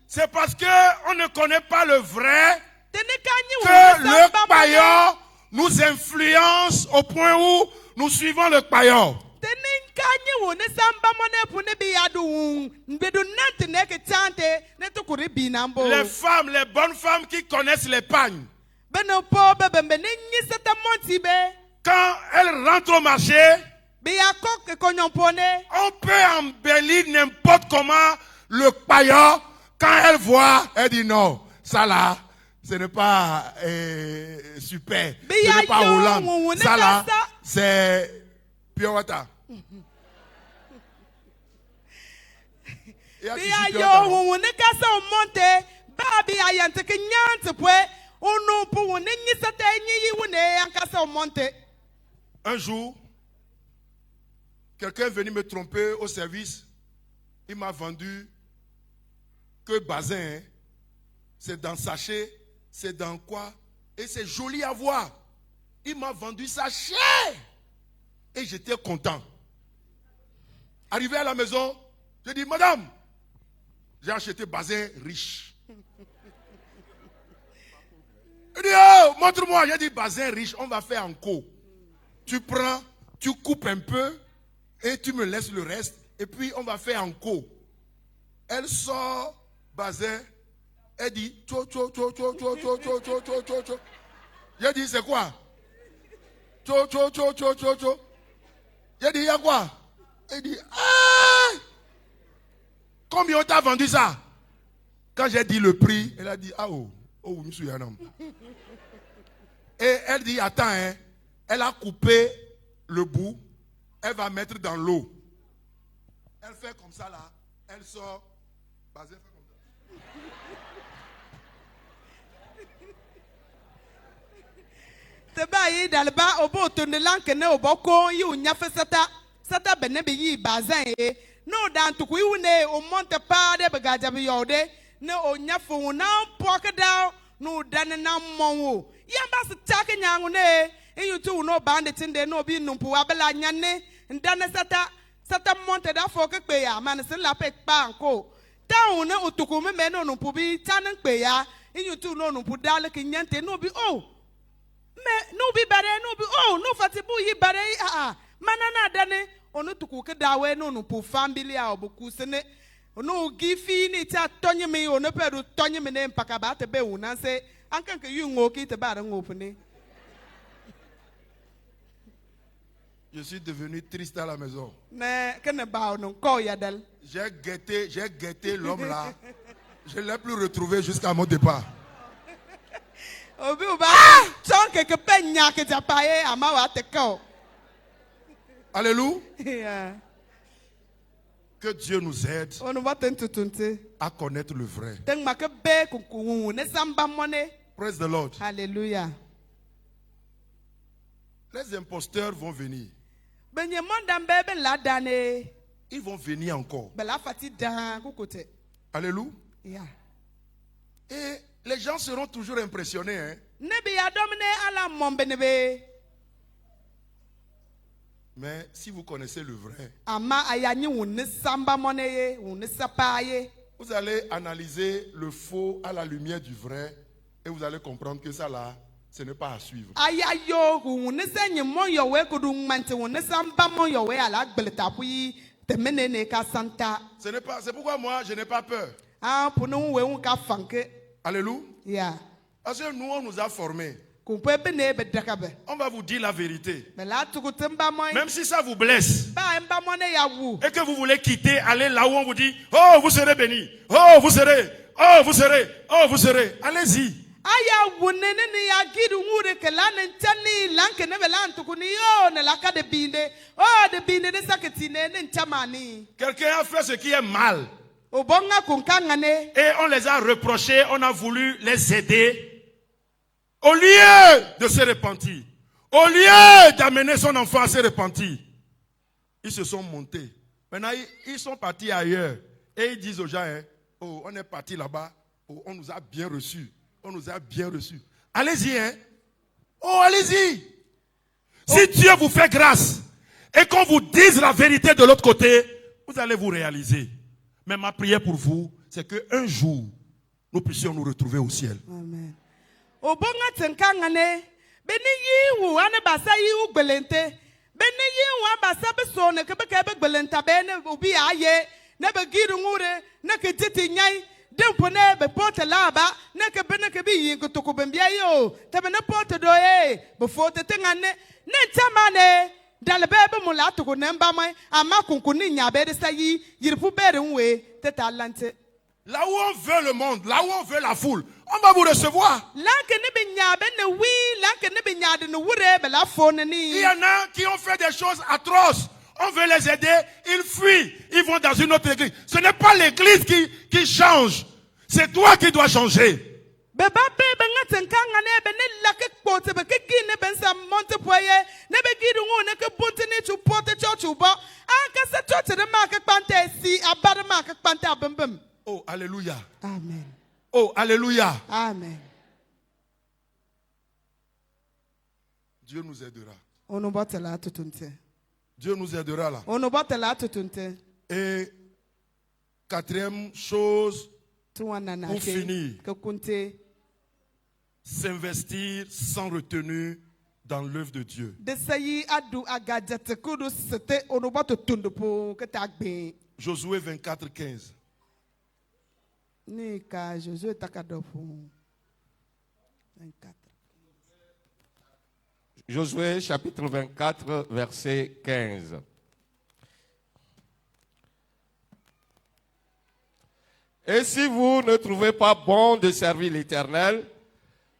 C'est parce qu'on ne connaît pas le vrai que le païen nous influence au point où nous suivons le païen. Les femmes, les bonnes femmes qui connaissent les pagnes, quand elles rentrent au marché, on peut embellir n'importe comment le païen. Quand elle voit, elle dit non, ça là, ce n'est pas super, ce n'est pas Hollande, ça là, c'est pure water. Un jour, quelqu'un est venu me tromper au service. Il m'a vendu que bazin, c'est dans sachet, c'est dans quoi, et c'est joli à voir. Il m'a vendu ça cher. Et j'étais content. Arrivé à la maison, je dis, madame, j'ai acheté bazin riche. Il dit, oh, montre-moi. J'ai dit, bazin riche, on va faire en co. Tu prends, tu coupes un peu, et tu me laisses le reste, et puis on va faire en co. Elle sort bazin, elle dit, tcho. J'ai dit, c'est quoi? Tcho. J'ai dit, il y a quoi? Elle dit, ah! Combien on t'a vendu ça? Quand j'ai dit le prix, elle a dit, ah oh, monsieur Yanam. Et elle dit, attends, hein, elle a coupé le bout, elle va mettre dans l'eau. Elle fait comme ça là, elle sort, bazin fait comme ça. No dan to kuiune o monte pa de bagaja bi yode ne o nyafo na poke down no dan na monwo yamba se take nyangu ne enyutu no bande tinde no bi numpu abela nyane ndane sata monte da fo ke pe ya man se la pe pa anko down ne otuku me no numpu bi tanen pe ya enyutu no numpu dale ke nyante no bi oh me no bi bare no bi oh no fatibu yi bare manana dane onu tuku ke dawe no no po family a oboku sene onu gifi ni ta tonye me onu peru tonye me ne mpaka ba te be una se ankan ke yu ngoki te ba ngopune. Je suis devenu triste à la maison. Mais que ne ba non ko yadal. J'ai guetté l'homme là. Je l'ai plus retrouvé jusqu'à mon départ. Obi ba tonke ke penya ke japaye amawa te ko. Alléluia. Yeah. Que Dieu nous aide à connaître le vrai. Praise the Lord. Alléluia. Les imposteurs vont venir. Ils vont venir encore. Alléluia. Yeah. Et les gens seront toujours impressionnés. Hein? Mais si vous connaissez le vrai, vous allez analyser le faux à la lumière du vrai et vous allez comprendre que ça là, ce n'est pas à suivre. Ce n'est pas, c'est pourquoi moi je n'ai pas peur. Alléluia. Yeah. Parce que nous on nous a formés. On va vous dire la vérité. Même si ça vous blesse et que vous voulez quitter, aller là où on vous dit, oh vous serez béni, oh vous serez, oh vous serez, oh vous serez. Allez-y. Aya wunene ni ya gidu ngure ke lanen chani lanke ne belan tukuni yo ne laka de binde. Oh de binde de saketine ne nchamani. Quelqu'un a fait ce qui est mal. Obonga kunkangane. Et on les a reprochés, on a voulu les aider. Au lieu de se repentir, au lieu d'amener son enfant à se repentir, ils se sont montés. Maintenant, ils sont partis ailleurs. Et ils disent aux gens, hein, oh, on est parti là-bas, oh, on nous a bien reçus. On nous a bien reçus. Allez-y, hein. Oh, allez-y. Si Dieu vous fait grâce et qu'on vous dise la vérité de l'autre côté, vous allez vous réaliser. Mais ma prière pour vous, c'est qu'un jour, nous puissions nous retrouver au ciel. Amen. Obonga tenkangane. Beni yiwu ane basa yiwu belente. Beni yiwu abasa besone kebekebe belenta bene ubi aye. Nebe giru ngure, neke titi nyai. Dempone be porte laba, neke bene kebi yinko toko bembia yo. Tebe ne porte doye, befote tengane. Ne chamane. Dans le bébé moula toko nemba mai, ama kunkuni nyabe de sayi, yirpu bere unwe, teta lante. Là où on veut le monde, là où on veut la foule, on va vous recevoir. Il y en a qui ont fait des choses atroces. On veut les aider, ils fuient, ils vont dans une autre église. Ce n'est pas l'église qui change, c'est toi qui dois changer. Oh, alléluia. Amen. Oh, alléluia. Amen. Dieu nous aidera. Dieu nous aidera là. Et quatrième chose, pour finir, s'investir sans retenue dans l'œuvre de Dieu. Josué 24, 15. Josué chapitre 24, verset 15. Et si vous ne trouvez pas bon de servir l'Éternel,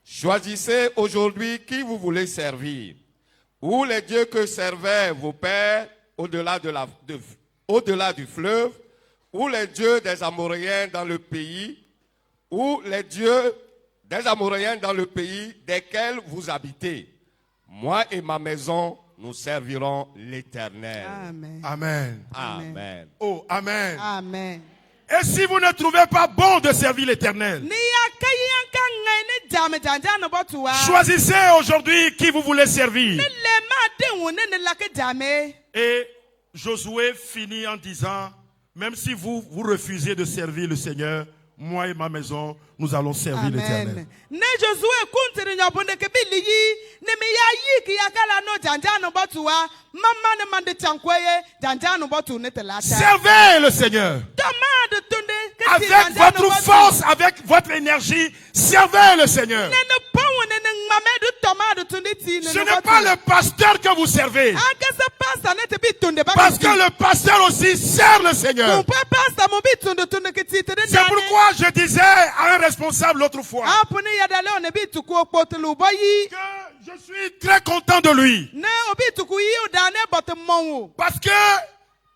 choisissez aujourd'hui qui vous voulez servir. Ou les dieux que servaient vos pères au-delà du fleuve, ou les dieux des Amoréens dans le pays, ou les dieux des Amoréens dans le pays desquels vous habitez. Moi et ma maison, nous servirons l'Éternel. Amen. Amen. Amen. Oh, amen. Amen. Et si vous ne trouvez pas bon de servir l'Éternel, choisissez aujourd'hui qui vous voulez servir. Et Josué finit en disant, même si vous refusez de servir le Seigneur, moi et ma maison, nous allons servir l'Éternel. Servez le Seigneur. Avec votre force, avec votre énergie, servez le Seigneur. Ce n'est pas le pasteur que vous servez. Parce que le pasteur aussi sert le Seigneur. C'est pourquoi je disais à un responsable l'autre fois que je suis très content de lui. Parce que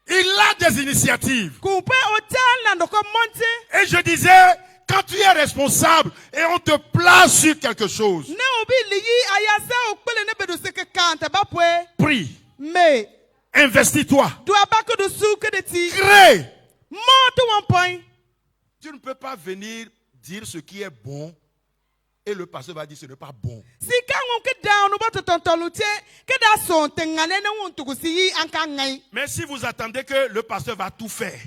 il a des initiatives. Et je disais, quand tu es responsable et on te place sur quelque chose, prie, investis-toi, crée. Tu ne peux pas venir dire ce qui est bon et le pasteur va dire ce n'est pas bon. Mais si vous attendez que le pasteur va tout faire,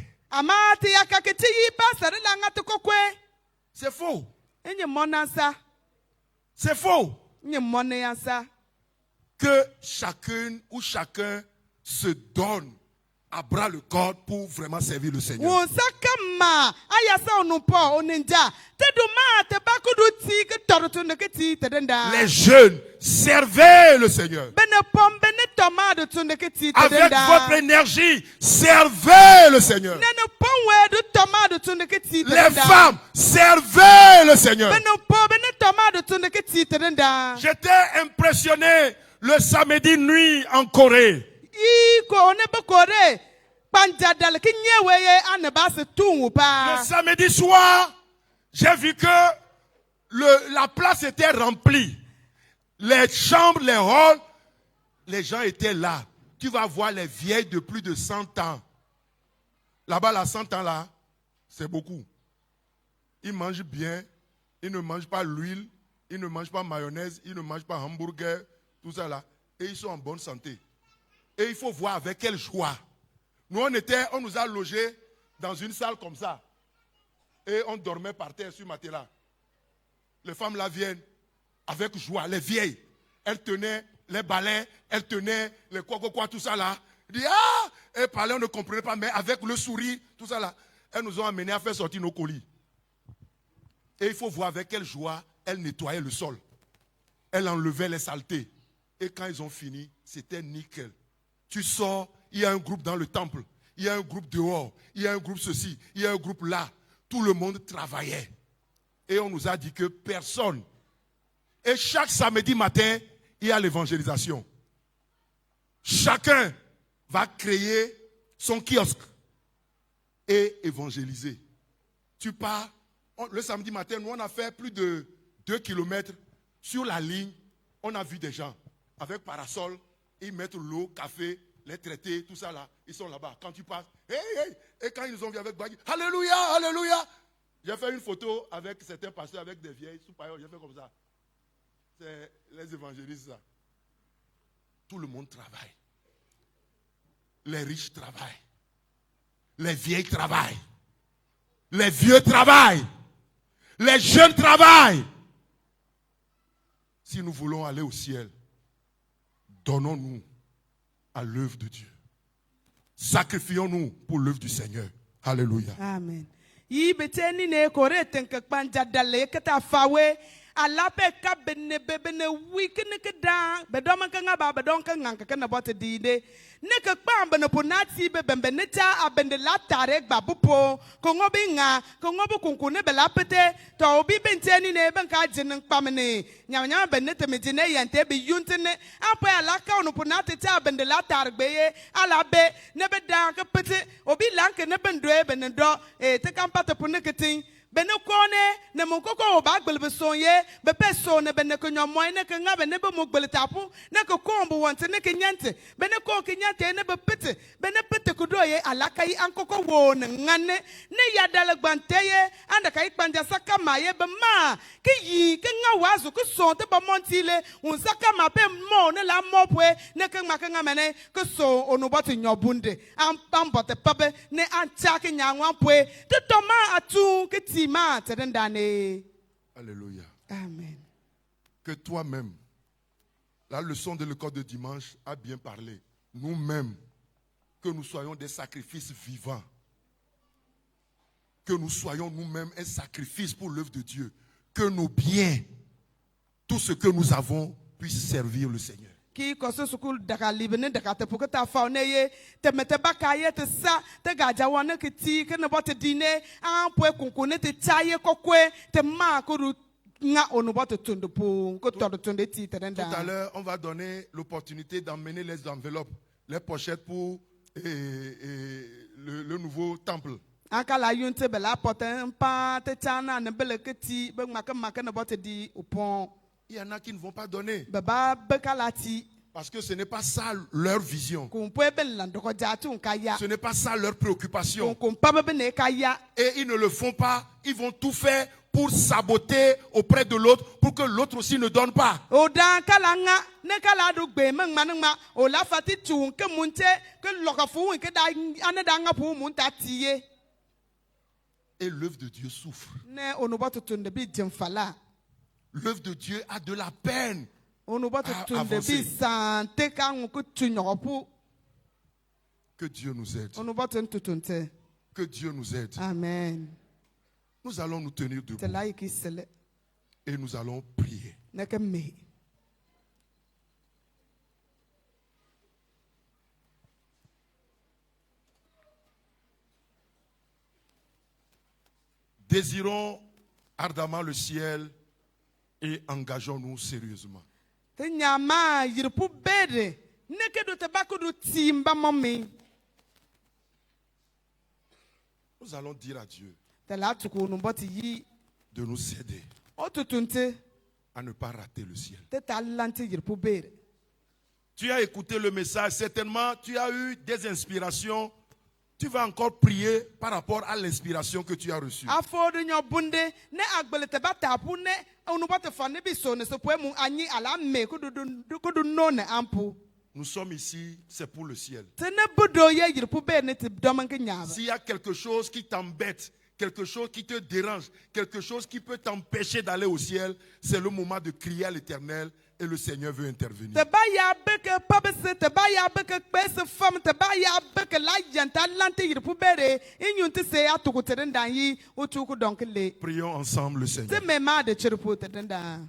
c'est faux. C'est faux. Que chacune ou chacun se donne à bras le corps pour vraiment servir le Seigneur. Les jeunes, servez le Seigneur. Avec votre énergie, servez le Seigneur. Les femmes, servez le Seigneur. J'étais impressionné le samedi nuit en Corée. Le samedi soir, j'ai vu que la place était remplie. Les chambres, les halls, les gens étaient là. Tu vas voir les vieilles de plus de 100 ans. Là-bas, là, 100 ans, là, c'est beaucoup. Ils mangent bien. Ils ne mangent pas l'huile. Ils ne mangent pas mayonnaise. Ils ne mangent pas hamburger. Tout ça, là. Et ils sont en bonne santé. Et il faut voir avec quelle joie. Nous, on nous a logés dans une salle comme ça. Et on dormait par terre sur matelas. Les femmes là viennent avec joie, les vieilles. Elles tenaient les balais, elles tenaient les quoi, tout ça là. Ils disent, ah! Elles parlaient, on ne comprenait pas, mais avec le sourire, tout ça là. Elles nous ont amenés à faire sortir nos colis. Et il faut voir avec quelle joie elles nettoyaient le sol. Elles enlevaient les saletés. Et quand ils ont fini, c'était nickel. Tu sors, il y a un groupe dans le temple. Il y a un groupe dehors. Il y a un groupe ceci. Il y a un groupe là. Tout le monde travaillait. Et on nous a dit que personne. Et chaque samedi matin, il y a l'évangélisation. Chacun va créer son kiosque et évangéliser. Tu pars. Le samedi matin, nous, on a fait plus de 2 kilomètres sur la ligne. On a vu des gens avec parasol. Ils mettent l'eau, café, les traités, tout ça là. Ils sont là-bas. Quand tu passes, hey, hey. Et quand ils nous ont vu avec baguette, alléluia, alléluia. J'ai fait une photo avec certains pasteurs, avec des vieilles sous paillot. J'ai fait comme ça. C'est les évangélistes, ça. Tout le monde travaille. Les riches travaillent. Les vieilles travaillent. Les vieux travaillent. Les jeunes travaillent. Si nous voulons aller au ciel, donnons-nous à l'œuvre de Dieu. Sacrifions-nous pour l'œuvre du Seigneur. Alléluia. Amen. Alape ka bene bene wiki ne ke da bedom ka nga ba bedon ka nganka ka na bote dide ne ke kpa bene ponati be bembe ne ta abende la tare gba bupo ko ngobi nga ko ngobu kunku ne be la pete to obi benteni ne ben ka jinin kpamene nyanya bene te me jine yante be yuntene apo alaka ono ponati ta abende la tare gbeye alabe ne be da ka pete obi lanke ne bendwe bene do te kampa te pone ketin bene kone ne mokoko oba gbelbe sonye be peso ne bene ko nyomoy ne ke ngabe ne be mo gbele tapu ne ko kombo wonte ne ke nyante bene ko ke nyante ne be pete bene pete ko doye alaka yi ankoko wo ne ngane ne yadala gbanteye anda kai kpanja saka maye be ma ke yi ke ngawazo ko sonte ba montile un saka ma pe mo ne la mopwe ne ke ma ke ngamene ko so onuboto nyobunde am bote pabe ne ancha ke nyanwa pwe to toma atu ke ti. Alléluia. Amen. Que toi-même, la leçon de l'école de dimanche a bien parlé. Nous-mêmes, que nous soyons des sacrifices vivants. Que nous soyons nous-mêmes un sacrifice pour l'œuvre de Dieu. Que nos biens, tout ce que nous avons, puisse servir le Seigneur. Qui koso sukul daga libene daga te pukata fauneye te mete bakaye te sa te gajawane ke ti ke ne bote dine an poe kunkune te chaye kokwe te ma ko nga onu bote tundu pu ko todo tunde ti te Tout à l'heure, on va donner l'opportunité d'emmener les enveloppes, les pochettes pour le nouveau temple. Akala yunte bela poten pa te chana ne bele ke ti be maka ne bote di upon. Il y en a qui ne vont pas donner. Parce que ce n'est pas ça leur vision. Ce n'est pas ça leur préoccupation. Et ils ne le font pas. Ils vont tout faire pour saboter auprès de l'autre pour que l'autre aussi ne donne pas. Et l'œuvre de Dieu souffre. L'œuvre de Dieu a de la peine à avancer. Que Dieu nous aide. Que Dieu nous aide. Amen. Nous allons nous tenir debout. Et nous allons prier. Désirons ardemment le ciel et engageons-nous sérieusement. Te nyama yirpu bere. Neke do te bako do timba mami. Nous allons dire à Dieu Te la tuku numboti yi. de nous aider O tutunte. à ne pas rater le ciel. Te talante yirpu bere. Tu as écouté le message, certainement tu as eu des inspirations. Tu vas encore prier par rapport à l'inspiration que tu as reçue. Afo de nyo bunde ne agbele te bata pu ne onubote fane bi so ne so poe mu anyi ala me kudu no ne ampu. Nous sommes ici, c'est pour le ciel. Te ne budo ye yirpu bere ne te domanke nyaba. S'il y a quelque chose qui t'embête, quelque chose qui te dérange, quelque chose qui peut t'empêcher d'aller au ciel, c'est le moment de crier à l'Éternel et le Seigneur veut intervenir. Te ba ya beke pabese te ba ya beke pese fam te ba ya beke la yanta lante yirpu bere inyunti se atuku te ndan yi utuku donkele. Prions ensemble le Te Seigneur. mema de chirpu te ndan.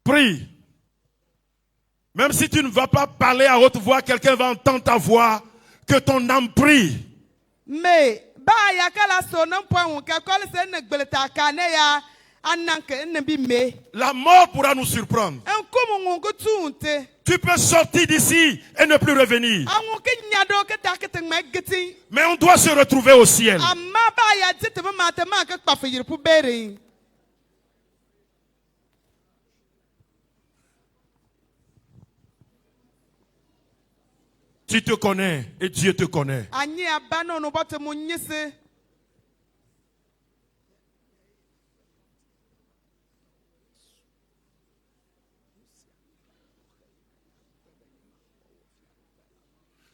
Prie. Même si tu ne vas pas parler à haute voix, quelqu'un va entendre ta voix, que ton âme prie. Me ba ya kala so non point on ka kol se ne gbeleta ka ne ya ananke ne bi me. La mort pourra nous surprendre. En kumu ngungu tunte. Tu peux sortir d'ici et ne plus revenir. Angu ke nyado ke takete megeti. Mais on doit se retrouver au ciel. Amma ba ya jete ma te ma ke kpafe yirpu bere. Tu te connais et Dieu te connaît. Anyi abano no bote mu nyise.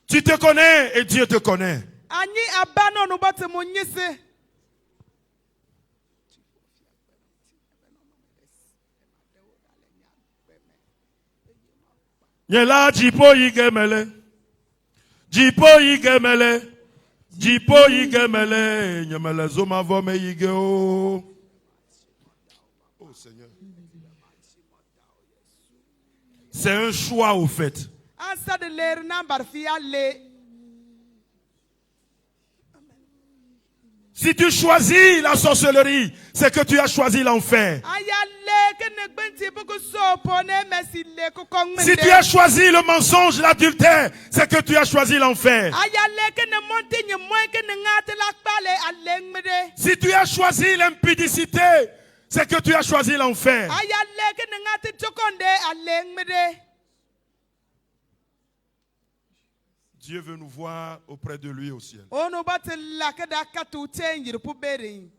Tu te connais et Dieu te connaît. Anyi abano no bote mu nyise. Yela jipo yigemele. Jipo yigemele. Jipo yigemele. Nyemele zoma vome yigeo. Oh Seigneur. C'est un choix au fait. Ansa de leer na barfia le. Si tu choisis la sorcellerie, c'est que tu as choisi l'enfer. Aya le ke ne gbenti buku so po ne mesi le ko kong Si tu as choisi le mensonge, l'adultère, c'est que tu as choisi l'enfer. Aya le ke ne monte nye moy ke ne ngate la pale aleng mede. Si tu as choisi l'impudicité, c'est que tu as choisi l'enfer. Aya le ke ne ngate tokonde aleng mede. Dieu veut nous voir auprès de lui au ciel. Ono bote la ke da katu ten yirpu bere.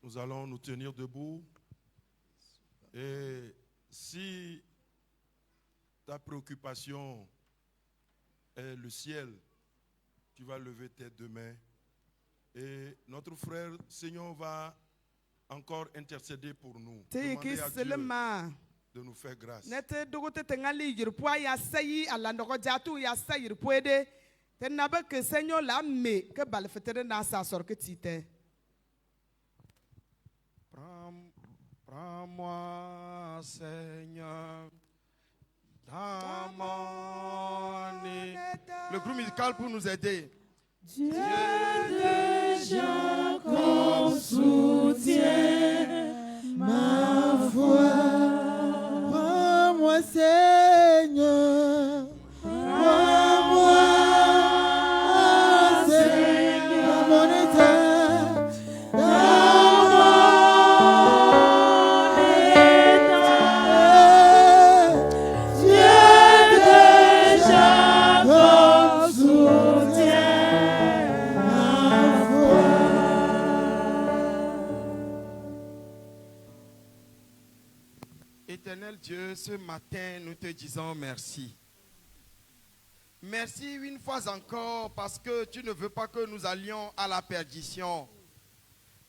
Nous allons nous tenir debout. Et si ta préoccupation est le ciel, tu vas lever tes deux mains. Et notre frère Seigneur va encore intercéder pour nous. Demander à Dieu de nous faire grâce. Nete dogote tengali yirpua ya sayi alandoko jatu ya sayi yirpuede. Tenabe que Seigneur la me que balfetere na sa sorke tite. Prends-moi, Seigneur, dans mon état. Le groupe musical pour nous aider. Dieu de Jacob soutient ma foi. Prends-moi, Seigneur. Prends-moi, Seigneur, mon état. Dans mon état. Dieu de Jacob soutient ma foi. Éternel Dieu, ce matin, nous te disons merci. Merci une fois encore parce que tu ne veux pas que nous allions à la perdition.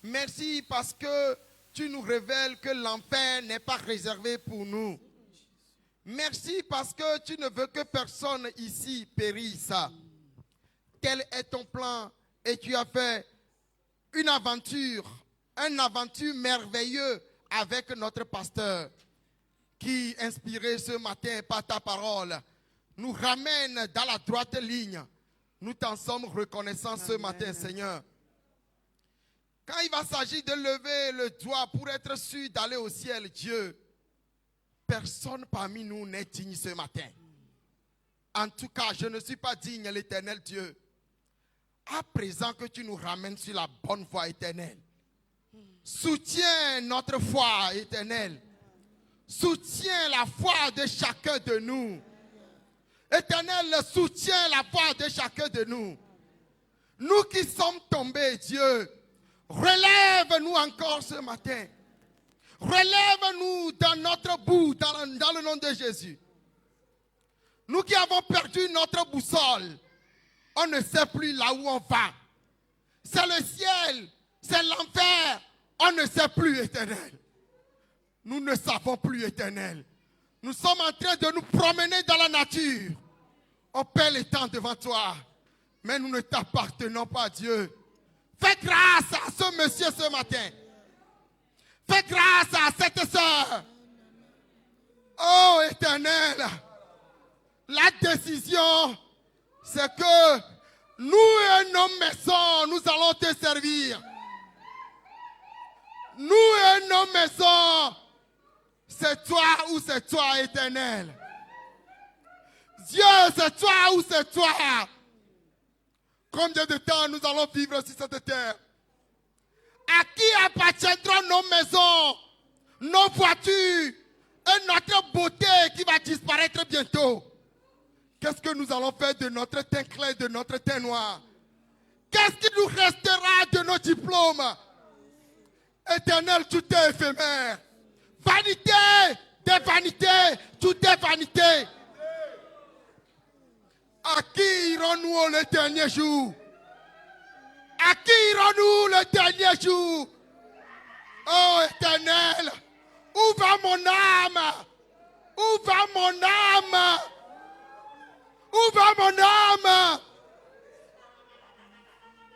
Merci parce que tu nous révèles que l'enfer n'est pas réservé pour nous. Merci parce que tu ne veux que personne ici périsse. Tel est ton plan et tu as fait une aventure merveilleuse avec notre pasteur qui, inspiré ce matin par ta parole, nous ramène dans la droite ligne. Nous t'en sommes reconnaissants ce matin, Seigneur. Quand il va s'agir de lever le doigt pour être sûr d'aller au ciel, Dieu, personne parmi nous n'est digne ce matin. En tout cas, je ne suis pas digne, l'Éternel Dieu. À présent que tu nous ramènes sur la bonne voie éternelle, soutiens notre foi éternelle. Soutiens la foi de chacun de nous. Éternel, soutiens la foi de chacun de nous. Nous qui sommes tombés, Dieu, relève-nous encore ce matin. Relève-nous dans notre bout, dans le nom de Jésus. Nous qui avons perdu notre boussole, on ne sait plus là où on va. C'est le ciel, c'est l'enfer, on ne sait plus, Éternel. Nous ne savons plus, Éternel. Nous sommes en train de nous promener dans la nature. On perd le temps devant toi. Mais nous ne t'appartenons pas, Dieu. Fais grâce à ce monsieur ce matin. Fais grâce à cette soeur. Oh, Éternel. La décision, c'est que nous et nos maisons, nous allons te servir. Nous et nos maisons, c'est toi ou c'est toi, Éternel. Dieu, c'est toi ou c'est toi. Combien de temps nous allons vivre sur cette terre? À qui appartiendront nos maisons, nos voitures et notre beauté qui va disparaître bientôt? Qu'est-ce que nous allons faire de notre teint clair, de notre teint noir? Qu'est-ce qui nous restera de nos diplômes? Éternel, tout est éphémère. Vanité des vanités, tout est vanité. À qui irons-nous le dernier jour? À qui irons-nous le dernier jour? Oh Éternel, où va mon âme? Où va mon âme? Où va mon âme?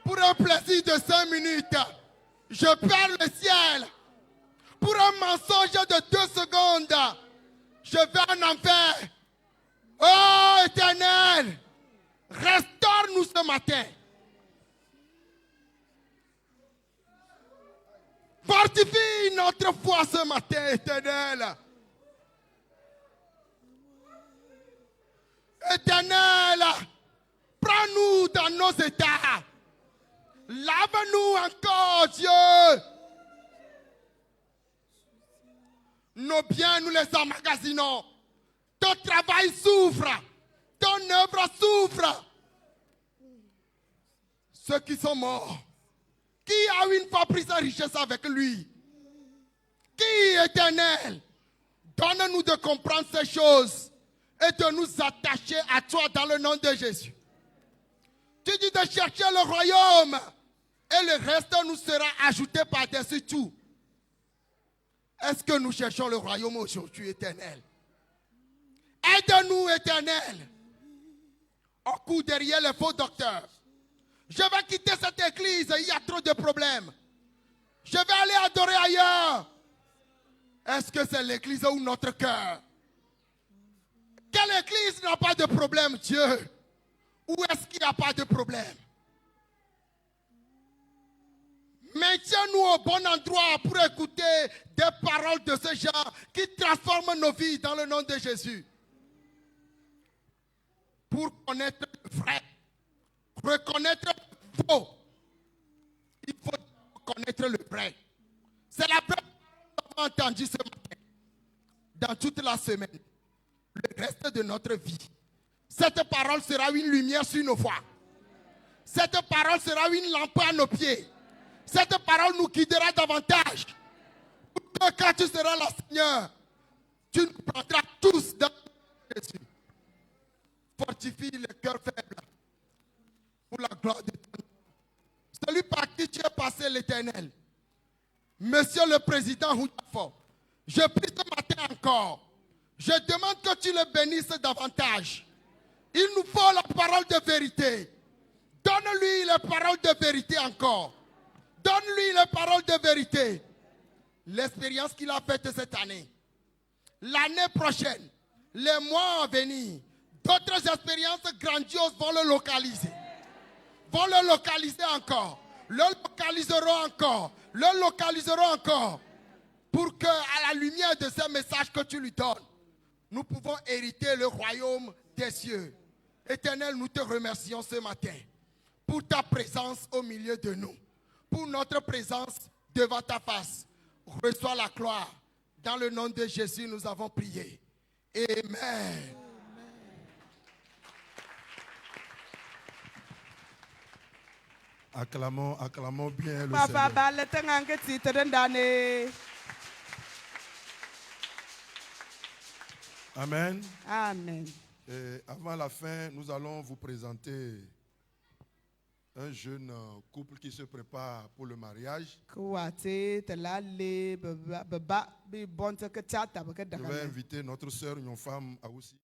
Pour un plaisir de 5 minutes, je perds le ciel. Pour un mensonge de 2 secondes, je vais en enfer. Oh Éternel, restaure-nous ce matin. Fortifie notre foi ce matin, Éternel. Éternel, prends-nous dans nos états. Lave-nous encore, Dieu. Nos biens, nous les emmagasinons. Ton travail souffre. Ton œuvre souffre. Ceux qui sont morts. Qui a une fois pris sa richesse avec lui? Qui, Éternel? Donne-nous de comprendre ces choses et de nous attacher à toi dans le nom de Jésus. Tu dis de chercher le royaume et le reste nous sera ajouté par-dessus tout. Est-ce que nous cherchons le royaume aujourd'hui, Éternel? Aide-nous, Éternel. On court derrière les faux docteurs. Je vais quitter cette église, il y a trop de problèmes. Je vais aller adorer ailleurs. Est-ce que c'est l'église ou notre cœur? Quelle église n'a pas de problème, Dieu? Où est-ce qu'il n'y a pas de problème? Maintiens-nous au bon endroit pour écouter des paroles de ce genre qui transforment nos vies dans le nom de Jésus. Pour connaître le vrai, reconnaître le faux, il faut connaître le vrai. C'est la première fois que nous avons entendu ce matin, dans toute la semaine, le reste de notre vie. Cette parole sera une lumière sur nos voies. Cette parole sera une lampe à nos pieds. Cette parole nous guidera davantage. Pour que quand tu seras là, Seigneur, tu nous prendras tous dans Jésus. Fortifie le cœur faible pour la gloire de ton nom. Celui par qui tu es passé, l'Éternel. Monsieur le Président Houdafo, je prie ce matin encore. Je demande que tu le bénisses davantage. Il nous faut la parole de vérité. Donne-lui les paroles de vérité encore. Donne-lui les paroles de vérité. L'expérience qu'il a faite cette année, l'année prochaine, les mois à venir, d'autres expériences grandioses vont le localiser. Vont le localiser encore. Le localiseront encore. Le localiseront encore. Pour que, à la lumière de ces messages que tu lui donnes, nous pouvons hériter le royaume des cieux. Éternel, nous te remercions ce matin pour ta présence au milieu de nous. Pour notre présence devant ta face. Reçois la gloire. Dans le nom de Jésus, nous avons prié. Amen. Acclamons, acclamons bien le Papa Seigneur. balle tengange titre ndane. Amen. Amen. Et avant la fin, nous allons vous présenter un jeune couple qui se prépare pour le mariage. Kuwate telale baba bi bonte ke chata ba ke Je vais inviter notre sœur, une femme, à aussi.